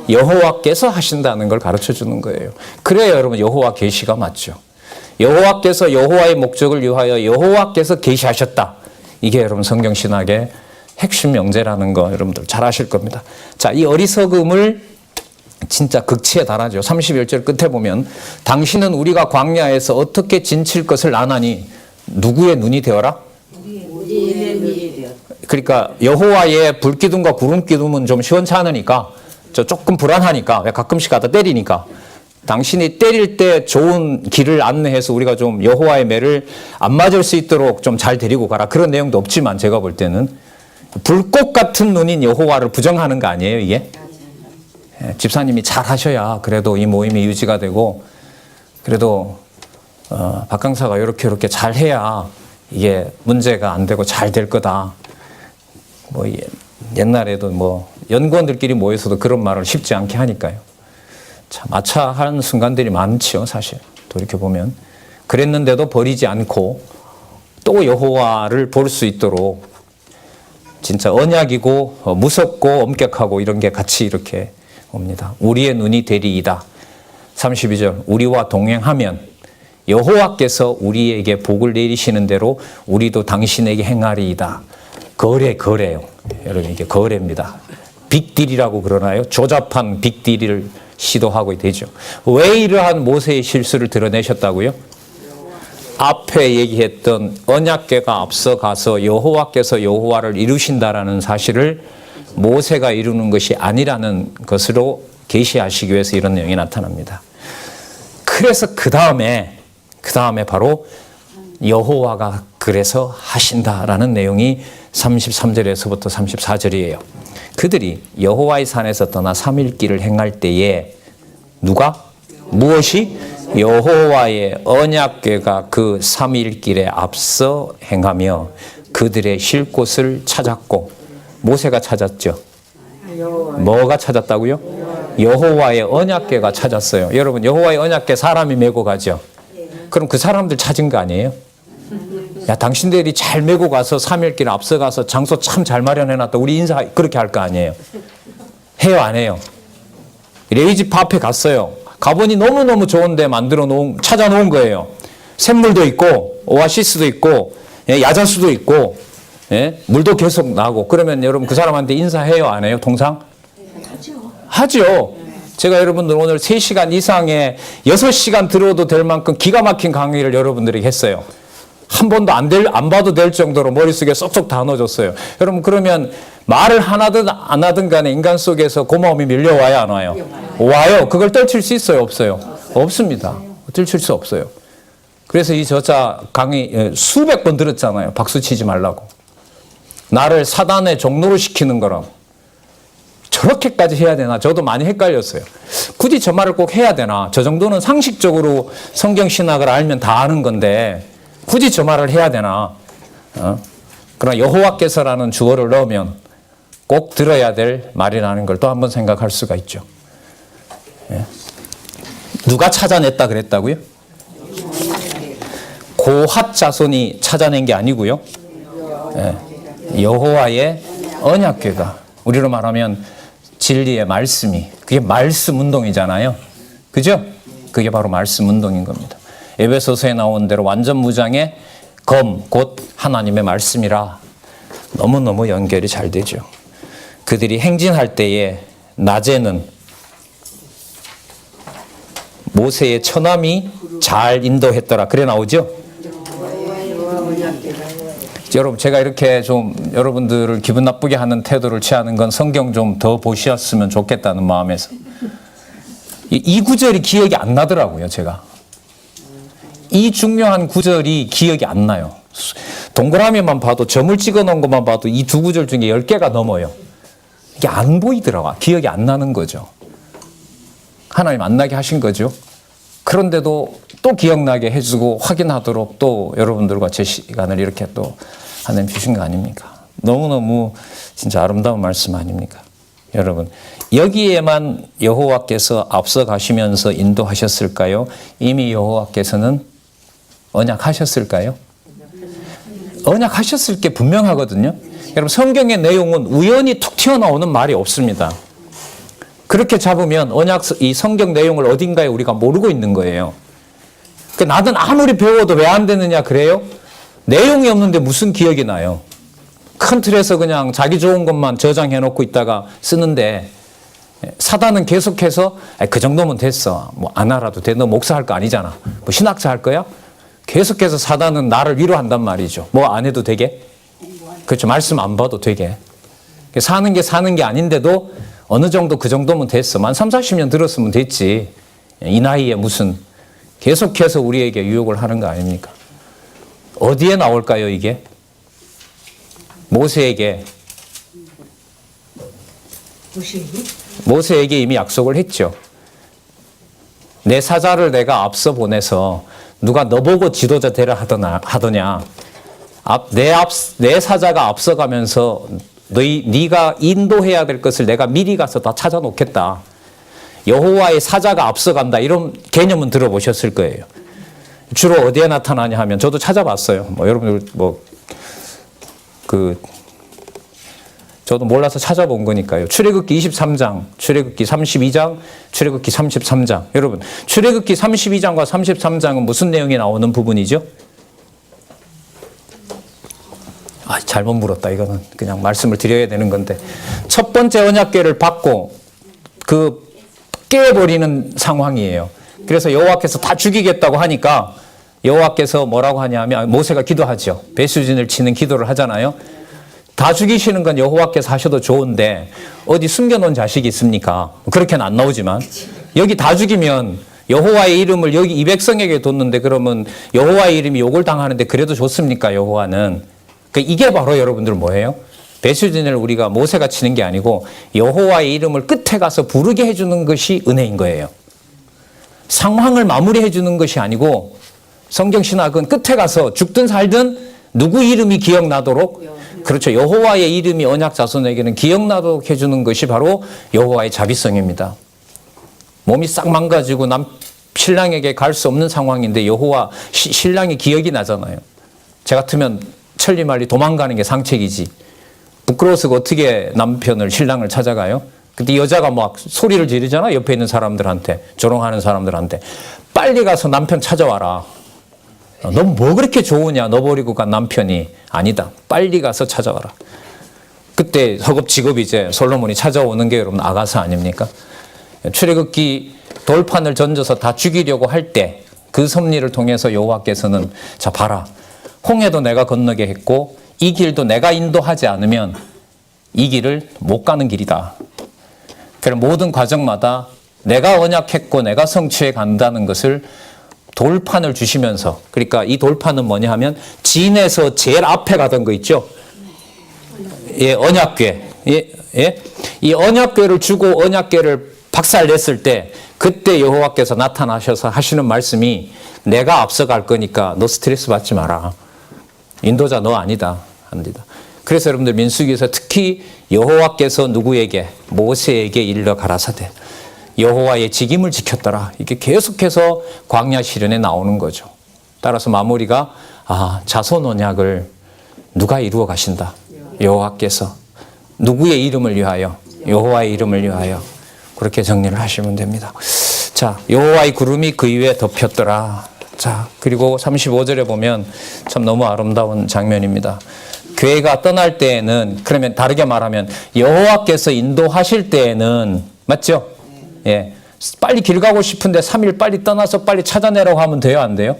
여호와께서 하신다는 걸 가르쳐 주는 거예요. 그래야 여러분 여호와 계시가 맞죠. 여호와께서 여호와의 목적을 위하여 여호와께서 계시하셨다. 이게 여러분 성경신학의 핵심 명제라는 거 여러분들 잘 아실 겁니다. 자, 이 어리석음을 진짜 극치에 달하죠. 31절 끝에 보면 당신은 우리가 광야에서 어떻게 진칠 것을 아나니 누구의 눈이 되어라? 우리의 눈이 되어. 그러니까 여호와의 불기둥과 구름기둥은 좀 시원찮으니까 조금 불안하니까 가끔씩 가다 때리니까 당신이 때릴 때 좋은 길을 안내해서 우리가 좀 여호와의 매를 안 맞을 수 있도록 좀 잘 데리고 가라. 그런 내용도 없지만 제가 볼 때는 불꽃 같은 눈인 여호와를 부정하는 거 아니에요 이게? 집사님이 잘 하셔야 그래도 이 모임이 유지가 되고 그래도 박 강사가 이렇게 잘 해야 이게 문제가 안 되고 잘 될 거다. 뭐 옛날에도 뭐 연구원들끼리 모여서도 그런 말을 쉽지 않게 하니까요. 참 아차하는 순간들이 많죠 사실. 돌이켜보면 그랬는데도 버리지 않고 또 여호와를 볼 수 있도록 진짜 언약이고 무섭고 엄격하고 이런 게 같이 이렇게 옵니다. 우리의 눈이 되리이다. 32절 우리와 동행하면 여호와께서 우리에게 복을 내리시는 대로 우리도 당신에게 행하리이다. 거래요. 여러분 이게 거래입니다. 빅딜이라고 그러나요? 조잡한 빅딜을 시도하고 되죠. 왜 이러한 모세의 실수를 드러내셨다고요? 앞에 얘기했던 언약궤가 앞서가서 여호와께서 여호와를 이루신다라는 사실을 모세가 이루는 것이 아니라는 것으로 계시하시기 위해서 이런 내용이 나타납니다. 그래서 그 다음에 바로 여호와가 그래서 하신다라는 내용이 33절에서부터 34절이에요. 그들이 여호와의 산에서 떠나 3일 길을 행할 때에 누가? 무엇이? 여호와의 언약궤가 그 3일 길에 앞서 행하며 그들의 쉴 곳을 찾았고 모세가 찾았죠. 뭐가 찾았다고요? 여호와의 언약궤가 찾았어요. 여러분 여호와의 언약궤 사람이 메고 가죠. 그럼 그 사람들 찾은 거 아니에요? 야 당신들이 잘 메고 가서 3일길 앞서가서 장소 참 잘 마련해놨다. 우리 인사 그렇게 할 거 아니에요? 해요 안 해요? 레위집 앞에 갔어요. 가보니 너무너무 좋은 데 찾아놓은 거예요. 샘물도 있고 오아시스도 있고, 예, 야자수도 있고, 예, 물도 계속 나고. 그러면 여러분 그 사람한테 인사해요, 안 해요? 통상? 하죠. 제가 여러분들 오늘 3시간 이상의 6시간 들어도 될 만큼 기가 막힌 강의를 여러분들에게 했어요. 한 번도 안 봐도 될 정도로 머릿속에 쏙쏙 다 넣어줬어요. 여러분 그러면 말을 하든 안 하든 간에 인간 속에서 고마움이 밀려와요, 안 와요? 와요. 그걸 떨칠 수 있어요, 없어요? 없습니다. 떨칠 수 없어요. 그래서 이 저자 강의 수백 번 들었잖아요. 박수 치지 말라고. 나를 사단의 종로로 시키는 거라고. 저렇게까지 해야 되나? 저도 많이 헷갈렸어요. 굳이 저 말을 꼭 해야 되나? 저 정도는 상식적으로 성경 신학을 알면 다 아는 건데 굳이 저 말을 해야 되나? 그러나 여호와께서라는 주어를 넣으면 꼭 들어야 될 말이라는 걸 또 한번 생각할 수가 있죠. 예. 누가 찾아냈다 그랬다고요? 고핫 자손이 찾아낸 게 아니고요. 예. 여호와의 언약궤가, 우리로 말하면 진리의 말씀이, 그게 말씀 운동이잖아요. 그죠? 그게 바로 말씀 운동인 겁니다. 에베소서에 나온 대로 완전 무장의 검, 곧 하나님의 말씀이라 너무너무 연결이 잘 되죠. 그들이 행진할 때에 낮에는 모세의 처남이 잘 인도했더라. 그래 나오죠? 여러분 제가 이렇게 좀 여러분들을 기분 나쁘게 하는 태도를 취하는 건 성경 좀 더 보셨으면 좋겠다는 마음에서 이 구절이 기억이 안 나더라고요. 제가 이 중요한 구절이 기억이 안 나요. 동그라미만 봐도 점을 찍어 놓은 것만 봐도 이 두 구절 중에 10개가 넘어요. 이게 안 보이더라고요. 기억이 안 나는 거죠. 하나님 안 나게 하신 거죠. 그런데도 또 기억나게 해주고 확인하도록 또 여러분들과 제 시간을 이렇게 또 하나님 주신 거 아닙니까? 너무너무 진짜 아름다운 말씀 아닙니까? 여러분 여기에만 여호와께서 앞서 가시면서 인도하셨을까요? 이미 여호와께서는 언약하셨을까요? 언약하셨을 게 분명하거든요. 여러분 성경의 내용은 우연히 툭 튀어나오는 말이 없습니다. 그렇게 잡으면 언약 이 성경 내용을 어딘가에 우리가 모르고 있는 거예요. 그러니까 나는 아무리 배워도 왜 안 되느냐 그래요? 내용이 없는데 무슨 기억이 나요? 큰 틀에서 그냥 자기 좋은 것만 저장해 놓고 있다가 쓰는데 사단은 계속해서 그 정도면 됐어. 뭐 안 알아도 돼. 너 목사 할 거 아니잖아. 뭐 신학자 할 거야? 계속해서 사단은 나를 위로한단 말이죠. 뭐 안 해도 되게? 그렇죠. 말씀 안 봐도 되게. 사는 게 아닌데도 어느 정도 그 정도면 됐어. 만 3, 40년 들었으면 됐지. 이 나이에 무슨 계속해서 우리에게 유혹을 하는 거 아닙니까? 어디에 나올까요, 이게? 모세에게 이미 약속을 했죠. 내 사자를 내가 앞서 보내서 누가 너 보고 지도자 되라 하더냐. 내 사자가 앞서가면서 네가 인도해야 될 것을 내가 미리 가서 다 찾아놓겠다. 여호와의 사자가 앞서간다. 이런 개념은 들어보셨을 거예요. 주로 어디에 나타나냐 하면 저도 찾아봤어요. 여러분들 저도 몰라서 찾아본 거니까요. 출애굽기 23장, 출애굽기 32장, 출애굽기 33장. 여러분, 출애굽기 32장과 33장은 무슨 내용이 나오는 부분이죠? 잘못 물었다. 이거는 그냥 말씀을 드려야 되는 건데. 첫 번째 언약궤를 받고 깨버리는 상황이에요. 그래서 여호와께서 다 죽이겠다고 하니까 여호와께서 뭐라고 하냐면 모세가 기도하죠. 배수진을 치는 기도를 하잖아요. 다 죽이시는 건 여호와께서 하셔도 좋은데 어디 숨겨놓은 자식이 있습니까? 그렇게는 안 나오지만 여기 다 죽이면 여호와의 이름을 여기 이 백성에게 뒀는데 그러면 여호와의 이름이 욕을 당하는데 그래도 좋습니까? 여호와는. 이게 바로 여러분들 뭐예요? 배수진을 우리가 모세가 치는 게 아니고 여호와의 이름을 끝에 가서 부르게 해주는 것이 은혜인 거예요. 상황을 마무리해 주는 것이 아니고 성경신학은 끝에 가서 죽든 살든 누구 이름이 기억나도록, 그렇죠, 여호와의 이름이 언약 자손에게는 기억나도록 해주는 것이 바로 여호와의 자비성입니다. 몸이 싹 망가지고 신랑에게 갈 수 없는 상황인데 신랑이 기억이 나잖아요. 저 같으면 천리말리 도망가는 게 상책이지. 부끄러워서 어떻게 신랑을 찾아가요? 근데 여자가 막 소리를 지르잖아. 옆에 있는 사람들한테, 조롱하는 사람들한테. 빨리 가서 남편 찾아와라. 너 뭐 그렇게 좋으냐? 너 버리고 간 남편이. 아니다. 빨리 가서 찾아와라. 그때 허겁지겁 이제 솔로몬이 찾아오는 게 여러분 아가사 아닙니까? 출애굽기 돌판을 던져서 다 죽이려고 할 때 그 섭리를 통해서 여호와께서는 자 봐라. 홍해도 내가 건너게 했고 이 길도 내가 인도하지 않으면 이 길을 못 가는 길이다. 그럼 모든 과정마다 내가 언약했고 내가 성취해 간다는 것을 돌판을 주시면서, 그러니까 이 돌판은 뭐냐 하면 진에서 제일 앞에 가던 거 있죠. 예, 언약궤. 예, 예. 이 언약궤를 주고 언약궤를 박살냈을 때 그때 여호와께서 나타나셔서 하시는 말씀이 내가 앞서갈 거니까 너 스트레스 받지 마라. 인도자 너 아니다. 합니다. 그래서 여러분들 민수기에서 특히 여호와께서 누구에게? 모세에게 일러 가라사대 여호와의 직임을 지켰더라. 이게 계속해서 광야 시련에 나오는 거죠. 따라서 마무리가 자손 언약을 누가 이루어 가신다? 여호와께서. 누구의 이름을 위하여? 여호와의 이름을 위하여. 그렇게 정리를 하시면 됩니다. 자, 여호와의 구름이 그 위에 덮였더라. 자, 그리고 35절에 보면 참 너무 아름다운 장면입니다. 교회가 떠날 때에는, 그러면 다르게 말하면 여호와께서 인도하실 때에는, 맞죠? 예. 빨리 길 가고 싶은데 3일 빨리 떠나서 빨리 찾아내라고 하면 돼요? 안 돼요?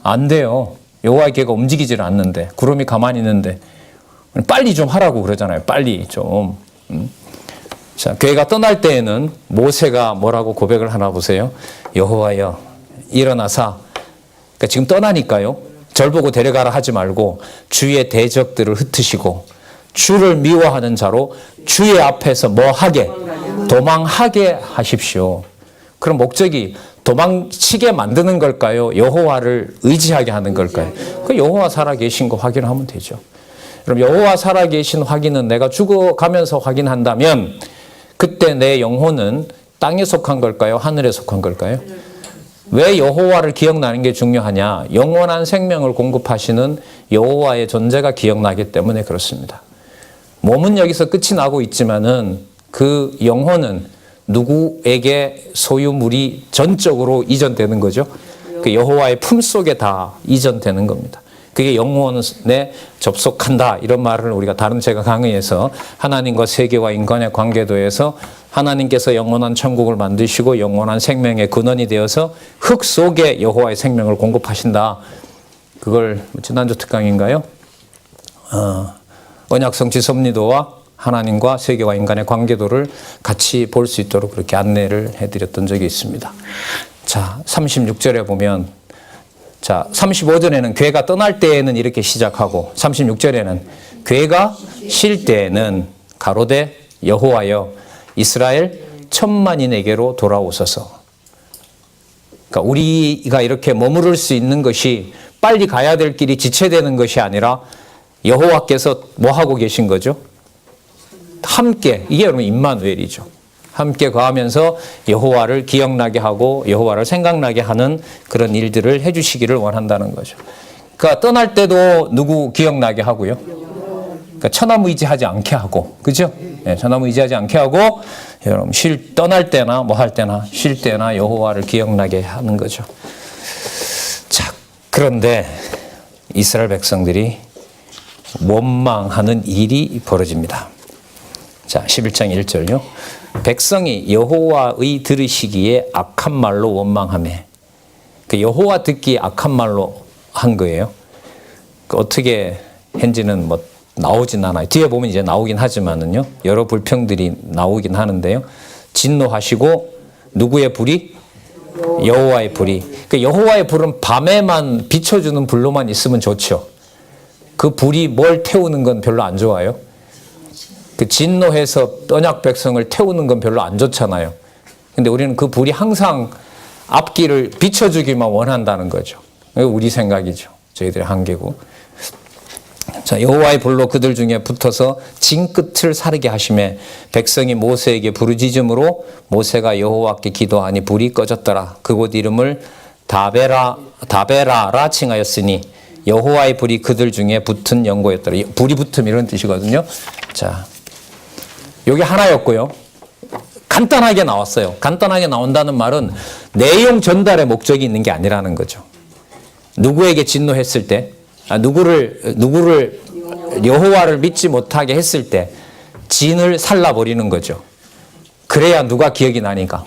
안 돼요. 여호와의 개가 움직이질 않는데, 구름이 가만히 있는데 빨리 좀 하라고 그러잖아요. 빨리 좀. 자, 교회가 떠날 때에는 모세가 뭐라고 고백을 하나 보세요. 여호와여 일어나사, 그러니까 지금 떠나니까요. 절 보고 데려가라 하지 말고 주의 대적들을 흩으시고 주를 미워하는 자로 주의 앞에서 뭐 하게? 도망하게 하십시오. 그럼 목적이 도망치게 만드는 걸까요? 여호와를 의지하게 하는 걸까요? 그 여호와 살아계신 거 확인하면 되죠. 그럼 여호와 살아계신 확인은 내가 죽어가면서 확인한다면 그때 내 영혼은 땅에 속한 걸까요? 하늘에 속한 걸까요? 왜 여호와를 기억나는 게 중요하냐? 영원한 생명을 공급하시는 여호와의 존재가 기억나기 때문에 그렇습니다. 몸은 여기서 끝이 나고 있지만은 그 영혼은 누구에게 소유물이 전적으로 이전되는 거죠? 그 여호와의 품속에 다 이전되는 겁니다. 그게 영혼에 접속한다. 이런 말을 우리가 다른 제가 강의에서 하나님과 세계와 인간의 관계도에서 하나님께서 영원한 천국을 만드시고 영원한 생명의 근원이 되어서 흙 속에 여호와의 생명을 공급하신다. 그걸 지난주 특강인가요? 언약성취 섭리도와 하나님과 세계와 인간의 관계도를 같이 볼 수 있도록 그렇게 안내를 해드렸던 적이 있습니다. 자, 36절에 보면, 자, 35절에는 괴가 떠날 때에는 이렇게 시작하고 36절에는 괴가 쉴 때에는 가로되 여호와여 이스라엘 천만인에게로 돌아오소서. 그러니까 우리가 이렇게 머무를 수 있는 것이 빨리 가야 될 길이 지체되는 것이 아니라 여호와께서 뭐 하고 계신 거죠? 함께, 이게 여러분 임마누엘이죠. 함께 거하면서 여호와를 기억나게 하고 여호와를 생각나게 하는 그런 일들을 해주시기를 원한다는 거죠. 그러니까 떠날 때도 누구 기억나게 하고요. 그러니까 천하무의지하지 않게 하고, 그죠? 네, 천하무의지하지 않게 하고 여러분 떠날 때나 뭐 할 때나 쉴 때나 여호와를 기억나게 하는 거죠. 자, 그런데 이스라엘 백성들이 원망하는 일이 벌어집니다. 자, 11장 1절요. 백성이 여호와의 들으시기에 악한 말로 원망하매. 그 여호와 듣기에 악한 말로 한 거예요. 그 어떻게 했는지는 뭐 나오진 않아요. 뒤에 보면 이제 나오긴 하지만은요. 여러 불평들이 나오긴 하는데요. 진노하시고 누구의 불이? 여호와의 불이. 그 여호와의 불은 밤에만 비춰주는 불로만 있으면 좋죠. 그 불이 뭘 태우는 건 별로 안 좋아요. 그 진노해서 언약 백성을 태우는 건 별로 안 좋잖아요. 근데 우리는 그 불이 항상 앞길을 비춰주기만 원한다는 거죠. 우리 생각이죠. 저희들의 한계고. 자, 여호와의 불로 그들 중에 붙어서 진 끝을 사르게 하시매 백성이 모세에게 부르짖음으로 모세가 여호와께 기도하니 불이 꺼졌더라. 그곳 이름을 다베라라 칭하였으니 여호와의 불이 그들 중에 붙은 연고였더라. 불이 붙음 이런 뜻이거든요. 자, 여기 하나였고요. 간단하게 나왔어요. 간단하게 나온다는 말은 내용 전달의 목적이 있는 게 아니라는 거죠. 누구에게 진노했을 때, 누구를 여호와를 믿지 못하게 했을 때 진을 살라버리는 거죠. 그래야 누가 기억이 나니까.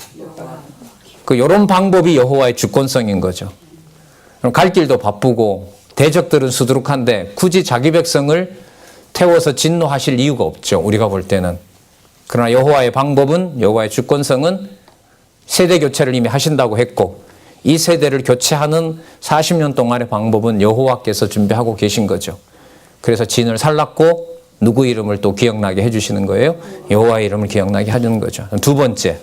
요런 방법이 여호와의 주권성인 거죠. 그럼 갈 길도 바쁘고 대적들은 수두룩한데 굳이 자기 백성을 태워서 진노하실 이유가 없죠. 우리가 볼 때는. 그러나 여호와의 방법은, 여호와의 주권성은 세대 교체를 이미 하신다고 했고, 이 세대를 교체하는 40년 동안의 방법은 여호와께서 준비하고 계신 거죠. 그래서 진을 살랐고 누구 이름을 또 기억나게 해주시는 거예요? 여호와의 이름을 기억나게 하는 거죠. 두 번째,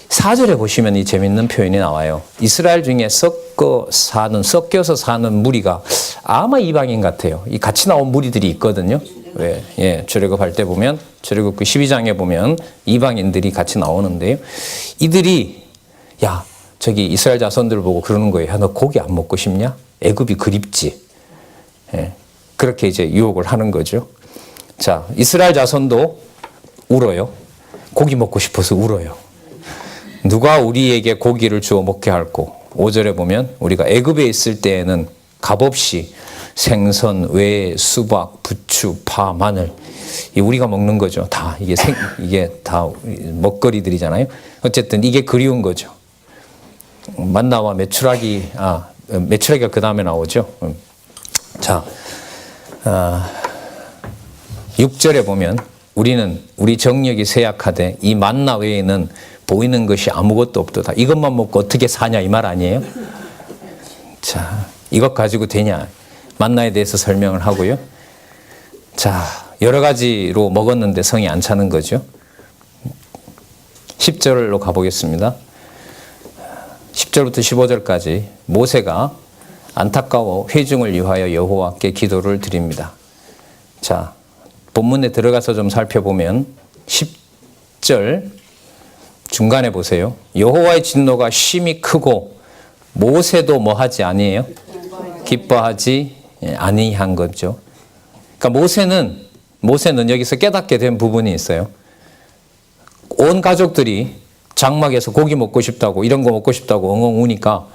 4절에 보시면 이 재밌는 표현이 나와요. 이스라엘 중에 섞여서 사는 무리가 아마 이방인 같아요. 이 같이 나온 무리들이 있거든요. 왜? 예, 출애굽할 때 보면, 출애굽기 12장에 보면 이방인들이 같이 나오는데요. 이들이, 야, 저기 이스라엘 자손들 보고 그러는 거예요. 야, 너 고기 안 먹고 싶냐? 애굽이 그립지. 예, 그렇게 이제 유혹을 하는 거죠. 자, 이스라엘 자손도 울어요. 고기 먹고 싶어서 울어요. 누가 우리에게 고기를 주어 먹게 할꼬. 5절에 보면 우리가 애굽에 있을 때에는 값없이 생선, 회, 수박, 부추, 파, 마늘, 우리가 먹는 거죠. 다 이게 다 먹거리들이잖아요. 어쨌든 이게 그리운 거죠. 만나와 메추라기가 그 다음에 나오죠. 자, 6절에 보면 우리 정력이 쇠약하되 이 만나 외에는 보이는 것이 아무것도 없도다. 이것만 먹고 어떻게 사냐 이 말 아니에요? 자, 이것 가지고 되냐? 만나에 대해서 설명을 하고요. 자, 여러 가지로 먹었는데 성이 안 차는 거죠. 10절로 가보겠습니다. 10절부터 15절까지 모세가 안타까워 회중을 위하여 여호와께 기도를 드립니다. 자, 본문에 들어가서 좀 살펴보면 10절 중간에 보세요. 여호와의 진노가 심히 크고 모세도 뭐 하지 아니에요? 기뻐하지 아니한 거죠. 그러니까 모세는 여기서 깨닫게 된 부분이 있어요. 온 가족들이 장막에서 고기 먹고 싶다고, 이런 거 먹고 싶다고 엉엉 우니까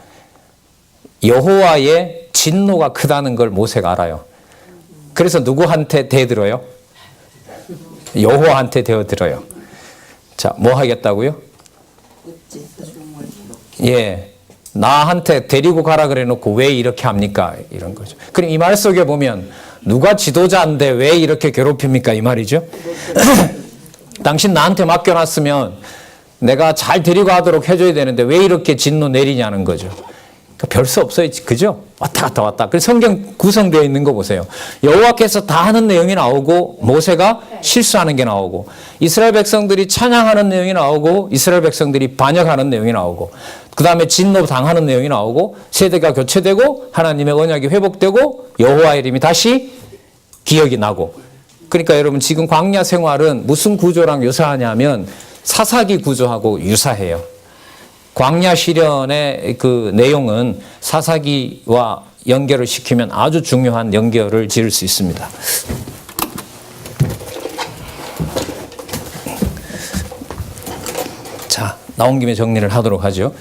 여호와의 진노가 크다는 걸 모세가 알아요. 그래서 누구한테 대들어요? 여호와한테 대어들어요. 자, 뭐 하겠다고요? 예, 나한테 데리고 가라 그래 놓고 왜 이렇게 합니까? 이런 거죠. 그럼 이 말 속에 보면 누가 지도자인데 왜 이렇게 괴롭힙니까? 이 말이죠. 당신 나한테 맡겨놨으면 내가 잘 데리고 가도록 해줘야 되는데 왜 이렇게 진노 내리냐는 거죠. 별 수 없어요. 그죠? 왔다 갔다 왔다. 그래서 성경 구성되어 있는 거 보세요. 여호와께서 다 하는 내용이 나오고 모세가 실수하는 게 나오고 이스라엘 백성들이 찬양하는 내용이 나오고 이스라엘 백성들이 반역하는 내용이 나오고 그 다음에 진노 당하는 내용이 나오고 세대가 교체되고 하나님의 언약이 회복되고 여호와의 이름이 다시 기억이 나고. 그러니까 여러분 지금 광야 생활은 무슨 구조랑 유사하냐면 사사기 구조하고 유사해요. 광야 시련의 그 내용은 사사기와 연결을 시키면 아주 중요한 연결을 지을 수 있습니다. 자, 나온 김에 정리를 하도록 하죠.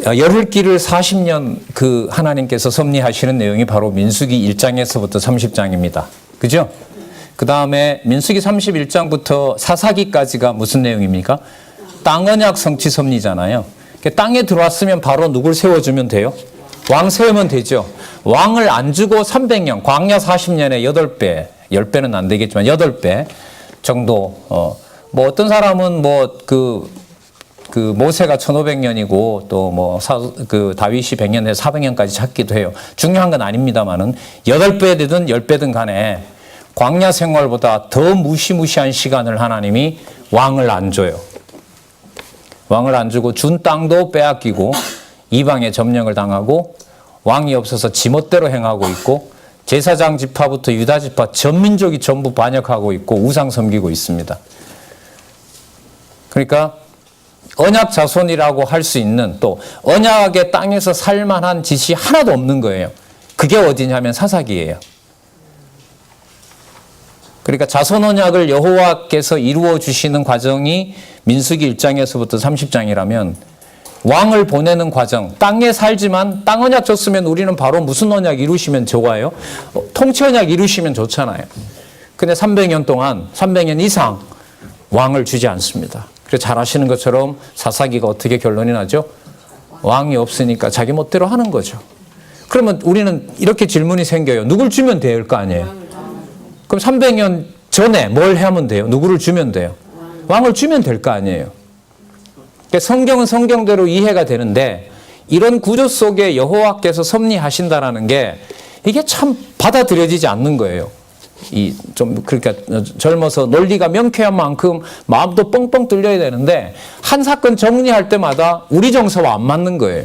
열흘길을 40년 그 하나님께서 섭리하시는 내용이 바로 민수기 1장에서부터 30장입니다. 그죠? 그 다음에 민수기 31장부터 사사기까지가 무슨 내용입니까? 땅 언약 성취 섭리잖아요. 땅에 들어왔으면 바로 누굴 세워주면 돼요? 왕 세우면 되죠. 왕을 안 주고 300년, 광야 40년에 8배, 10배는 안 되겠지만 8배 정도, 뭐 어떤 사람은 그 모세가 1500년이고 또 다윗이 100년에서 400년까지 찾기도 해요. 중요한 건 아닙니다만은 8배 되든 10배든 간에 광야 생활보다 더 무시무시한 시간을 하나님이 왕을 안 줘요. 왕을 안 주고 준 땅도 빼앗기고 이방에 점령을 당하고 왕이 없어서 지멋대로 행하고 있고 제사장 지파부터 유다 지파 전 민족이 전부 반역하고 있고 우상 섬기고 있습니다. 그러니까 언약 자손이라고 할 수 있는 또 언약의 땅에서 살만한 짓이 하나도 없는 거예요. 그게 어디냐면 사사기예요. 그러니까 자손 언약을 여호와께서 이루어 주시는 과정이 민수기 1장에서부터 30장이라면 왕을 보내는 과정, 땅에 살지만 땅 언약 줬으면 우리는 바로 무슨 언약 이루시면 좋아요? 통치 언약 이루시면 좋잖아요. 근데 300년 동안, 300년 이상 왕을 주지 않습니다. 그래서 잘 아시는 것처럼 사사기가 어떻게 결론이 나죠? 왕이 없으니까 자기 멋대로 하는 거죠. 그러면 우리는 이렇게 질문이 생겨요. 누굴 주면 될 거 아니에요? 그럼 300년 전에 뭘 하면 돼요? 누구를 주면 돼요? 왕을 주면 될 거 아니에요? 그러니까 성경은 성경대로 이해가 되는데 이런 구조 속에 여호와께서 섭리하신다라는 게 이게 참 받아들여지지 않는 거예요. 그러니까 젊어서 논리가 명쾌한 만큼 마음도 뻥뻥 뚫려야 되는데 한 사건 정리할 때마다 우리 정서와 안 맞는 거예요.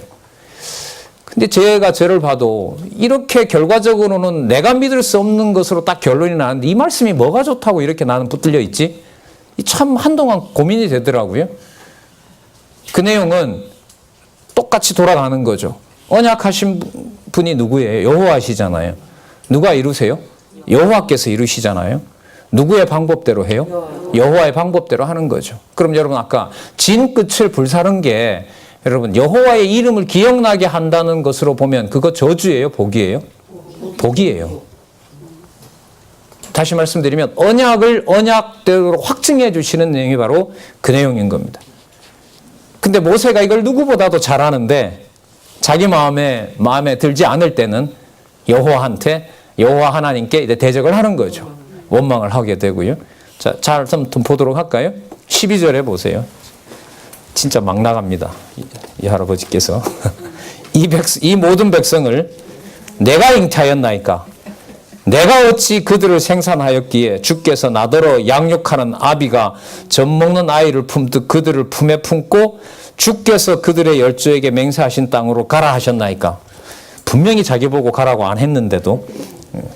근데 제가 저를 봐도 이렇게 결과적으로는 내가 믿을 수 없는 것으로 딱 결론이 나는데 이 말씀이 뭐가 좋다고 이렇게 나는 붙들려 있지? 참 한동안 고민이 되더라고요. 그 내용은 똑같이 돌아가는 거죠. 언약하신 분이 누구예요? 여호와시잖아요. 누가 이루세요? 여호와께서 이루시잖아요. 누구의 방법대로 해요? 여호와의 방법대로 하는 거죠. 그럼 여러분 아까 진 끝을 불사른 게 여러분 여호와의 이름을 기억나게 한다는 것으로 보면 그거 저주예요? 복이에요? 복이에요. 다시 말씀드리면 언약을 언약대로 확증해 주시는 내용이 바로 그 내용인 겁니다. 근데 모세가 이걸 누구보다도 잘 아는데 자기 마음에 들지 않을 때는 여호와 하나님께 이제 대적을 하는 거죠. 원망을 하게 되고요. 자, 잘 좀 보도록 할까요? 12절에 보세요. 진짜 막 나갑니다. 이 할아버지께서 이 모든 백성을 내가 잉태하였나이까 내가 어찌 그들을 생산하였기에 주께서 나더러 양육하는 아비가 젖 먹는 아이를 품듯 그들을 품에 품고 주께서 그들의 열조에게 맹세하신 땅으로 가라 하셨나이까. 분명히 자기 보고 가라고 안 했는데도.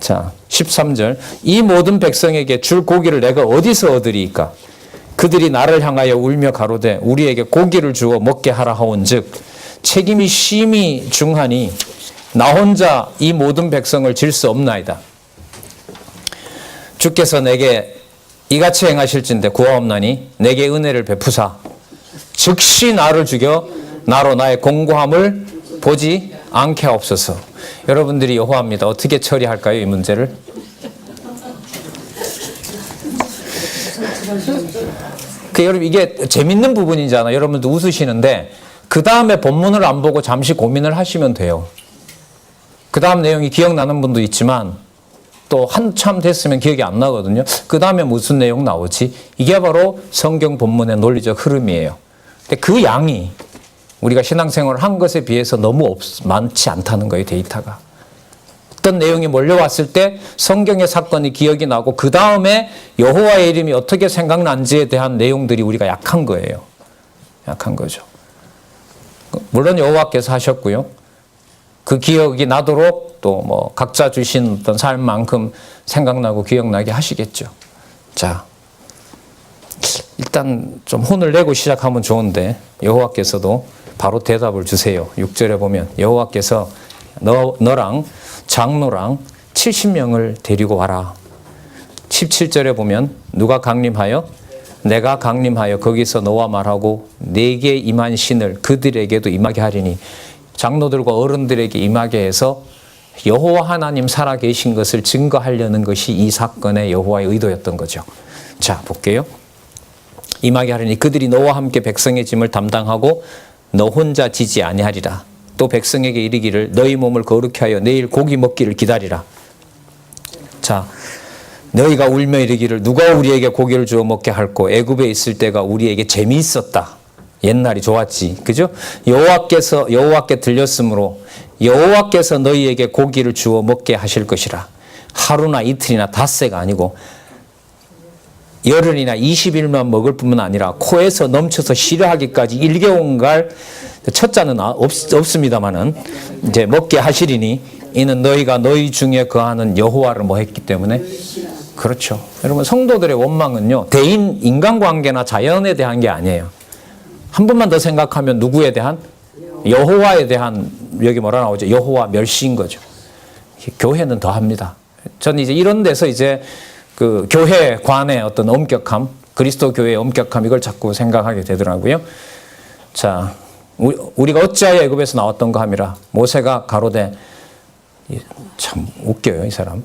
자, 13절 이 모든 백성에게 줄 고기를 내가 어디서 얻으리이까. 그들이 나를 향하여 울며 가로되 우리에게 고기를 주어 먹게 하라 하온즉 책임이 심히 중하니 나 혼자 이 모든 백성을 질 수 없나이다. 주께서 내게 이같이 행하실진대 구하옵나니 내게 은혜를 베푸사 즉시 나를 죽여 나로 나의 공고함을 보지 않게 하옵소서. 여러분들이 여호와입니다. 어떻게 처리할까요? 이 문제를? 여러분 이게 재밌는 부분이잖아요. 여러분도 웃으시는데 그 다음에 본문을 안 보고 잠시 고민을 하시면 돼요. 그 다음 내용이 기억나는 분도 있지만 또 한참 됐으면 기억이 안 나거든요. 그 다음에 무슨 내용 나오지? 이게 바로 성경 본문의 논리적 흐름이에요. 근데 그 양이 우리가 신앙생활을 한 것에 비해서 너무 많지 않다는 거예요. 데이터가. 어떤 내용이 몰려왔을 때 성경의 사건이 기억이 나고 그 다음에 여호와의 이름이 어떻게 생각난지에 대한 내용들이 우리가 약한 거예요. 약한 거죠. 물론 여호와께서 하셨고요. 그 기억이 나도록 또 뭐 각자 주신 어떤 삶만큼 생각나고 기억나게 하시겠죠. 자, 일단 좀 혼을 내고 시작하면 좋은데 여호와께서도 바로 대답을 주세요. 6절에 보면 여호와께서 너랑 장로랑 70명을 데리고 와라. 17절에 보면 누가 강림하여? 내가 강림하여 거기서 너와 말하고 내게 임한 신을 그들에게도 임하게 하리니 장로들과 어른들에게 임하게 해서 여호와 하나님 살아계신 것을 증거하려는 것이 이 사건의 여호와의 의도였던 거죠. 자, 볼게요. 임하게 하리니 그들이 너와 함께 백성의 짐을 담당하고 너 혼자 지지 아니하리라. 또 백성에게 이르기를 너희 몸을 거룩히 하여 내일 고기 먹기를 기다리라. 자, 너희가 울며 이르기를 누가 우리에게 고기를 주어 먹게 할꼬. 애굽에 있을 때가 우리에게 재미있었다. 옛날이 좋았지. 그죠? 여호와께 들렸으므로 여호와께서 너희에게 고기를 주어 먹게 하실 것이라. 하루나 이틀이나 닷새가 아니고 열흘이나 20일만 먹을 뿐만 아니라 코에서 넘쳐서 싫어하기까지 1개월간 첫 잔은 없습니다만은 이제 먹게 하시리니 이는 너희가 너희 중에 거하는 여호와를 뭐 했기 때문에. 그렇죠. 여러분 성도들의 원망은요 인간관계나 자연에 대한 게 아니에요. 한 번만 더 생각하면 누구에 대한? 여호와에 대한, 여기 뭐라 나오죠? 여호와 멸시인 거죠. 교회는 더 합니다. 저는 이제 이런 데서 이제 그 교회관의 어떤 엄격함, 그리스도 교회의 엄격함, 이걸 자꾸 생각하게 되더라고요. 자, 우리가 어찌하여 애굽에서 나왔던가 함이라. 모세가 가로되, 참 웃겨요, 이 사람.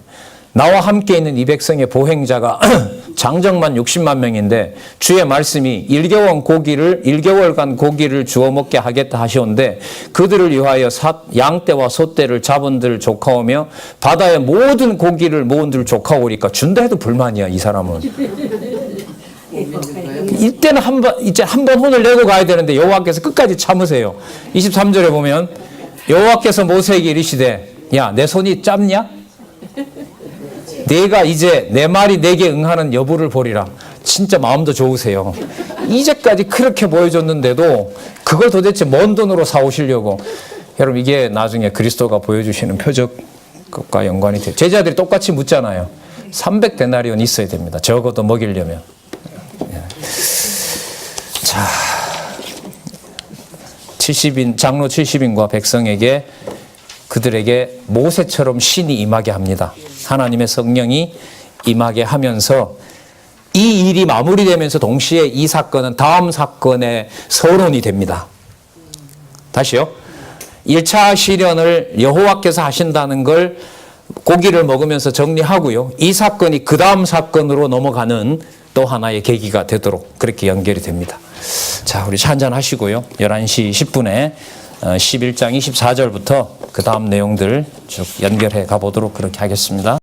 나와 함께 있는 이 백성의 보행자가 장정만 60만 명인데 주의 말씀이 1개월간 고기를 주워 먹게 하겠다 하시온데 그들을 위하여 양떼와 소떼를 잡은들 조카오며 바다의 모든 고기를 모은들 조카오리까 준다 해도 불만이야, 이 사람은. 이때는 이제 한 번 혼을 내고 가야 되는데 여호와께서 끝까지 참으세요. 23절에 보면 여호와께서 모세에게 이르시되, 야, 내 손이 짧냐? 내가 이제 내 말이 내게 응하는 여부를 보리라. 진짜 마음도 좋으세요. 이제까지 그렇게 보여줬는데도 그걸 도대체 뭔 돈으로 사오시려고. 여러분, 이게 나중에 그리스도가 보여주시는 표적과 연관이 돼요. 제자들이 똑같이 묻잖아요. 300데나리온 있어야 됩니다. 적어도 먹이려면. 자, 장로 70인과 백성에게 그들에게 모세처럼 신이 임하게 합니다. 하나님의 성령이 임하게 하면서 이 일이 마무리되면서 동시에 이 사건은 다음 사건의 서론이 됩니다. 다시요. 1차 시련을 여호와께서 하신다는 걸 고기를 먹으면서 정리하고요. 이 사건이 그 다음 사건으로 넘어가는 또 하나의 계기가 되도록 그렇게 연결이 됩니다. 자, 우리 한잔 하시고요. 11시 10분에 11장 24절부터 그 다음 내용들 쭉 연결해 가보도록 그렇게 하겠습니다.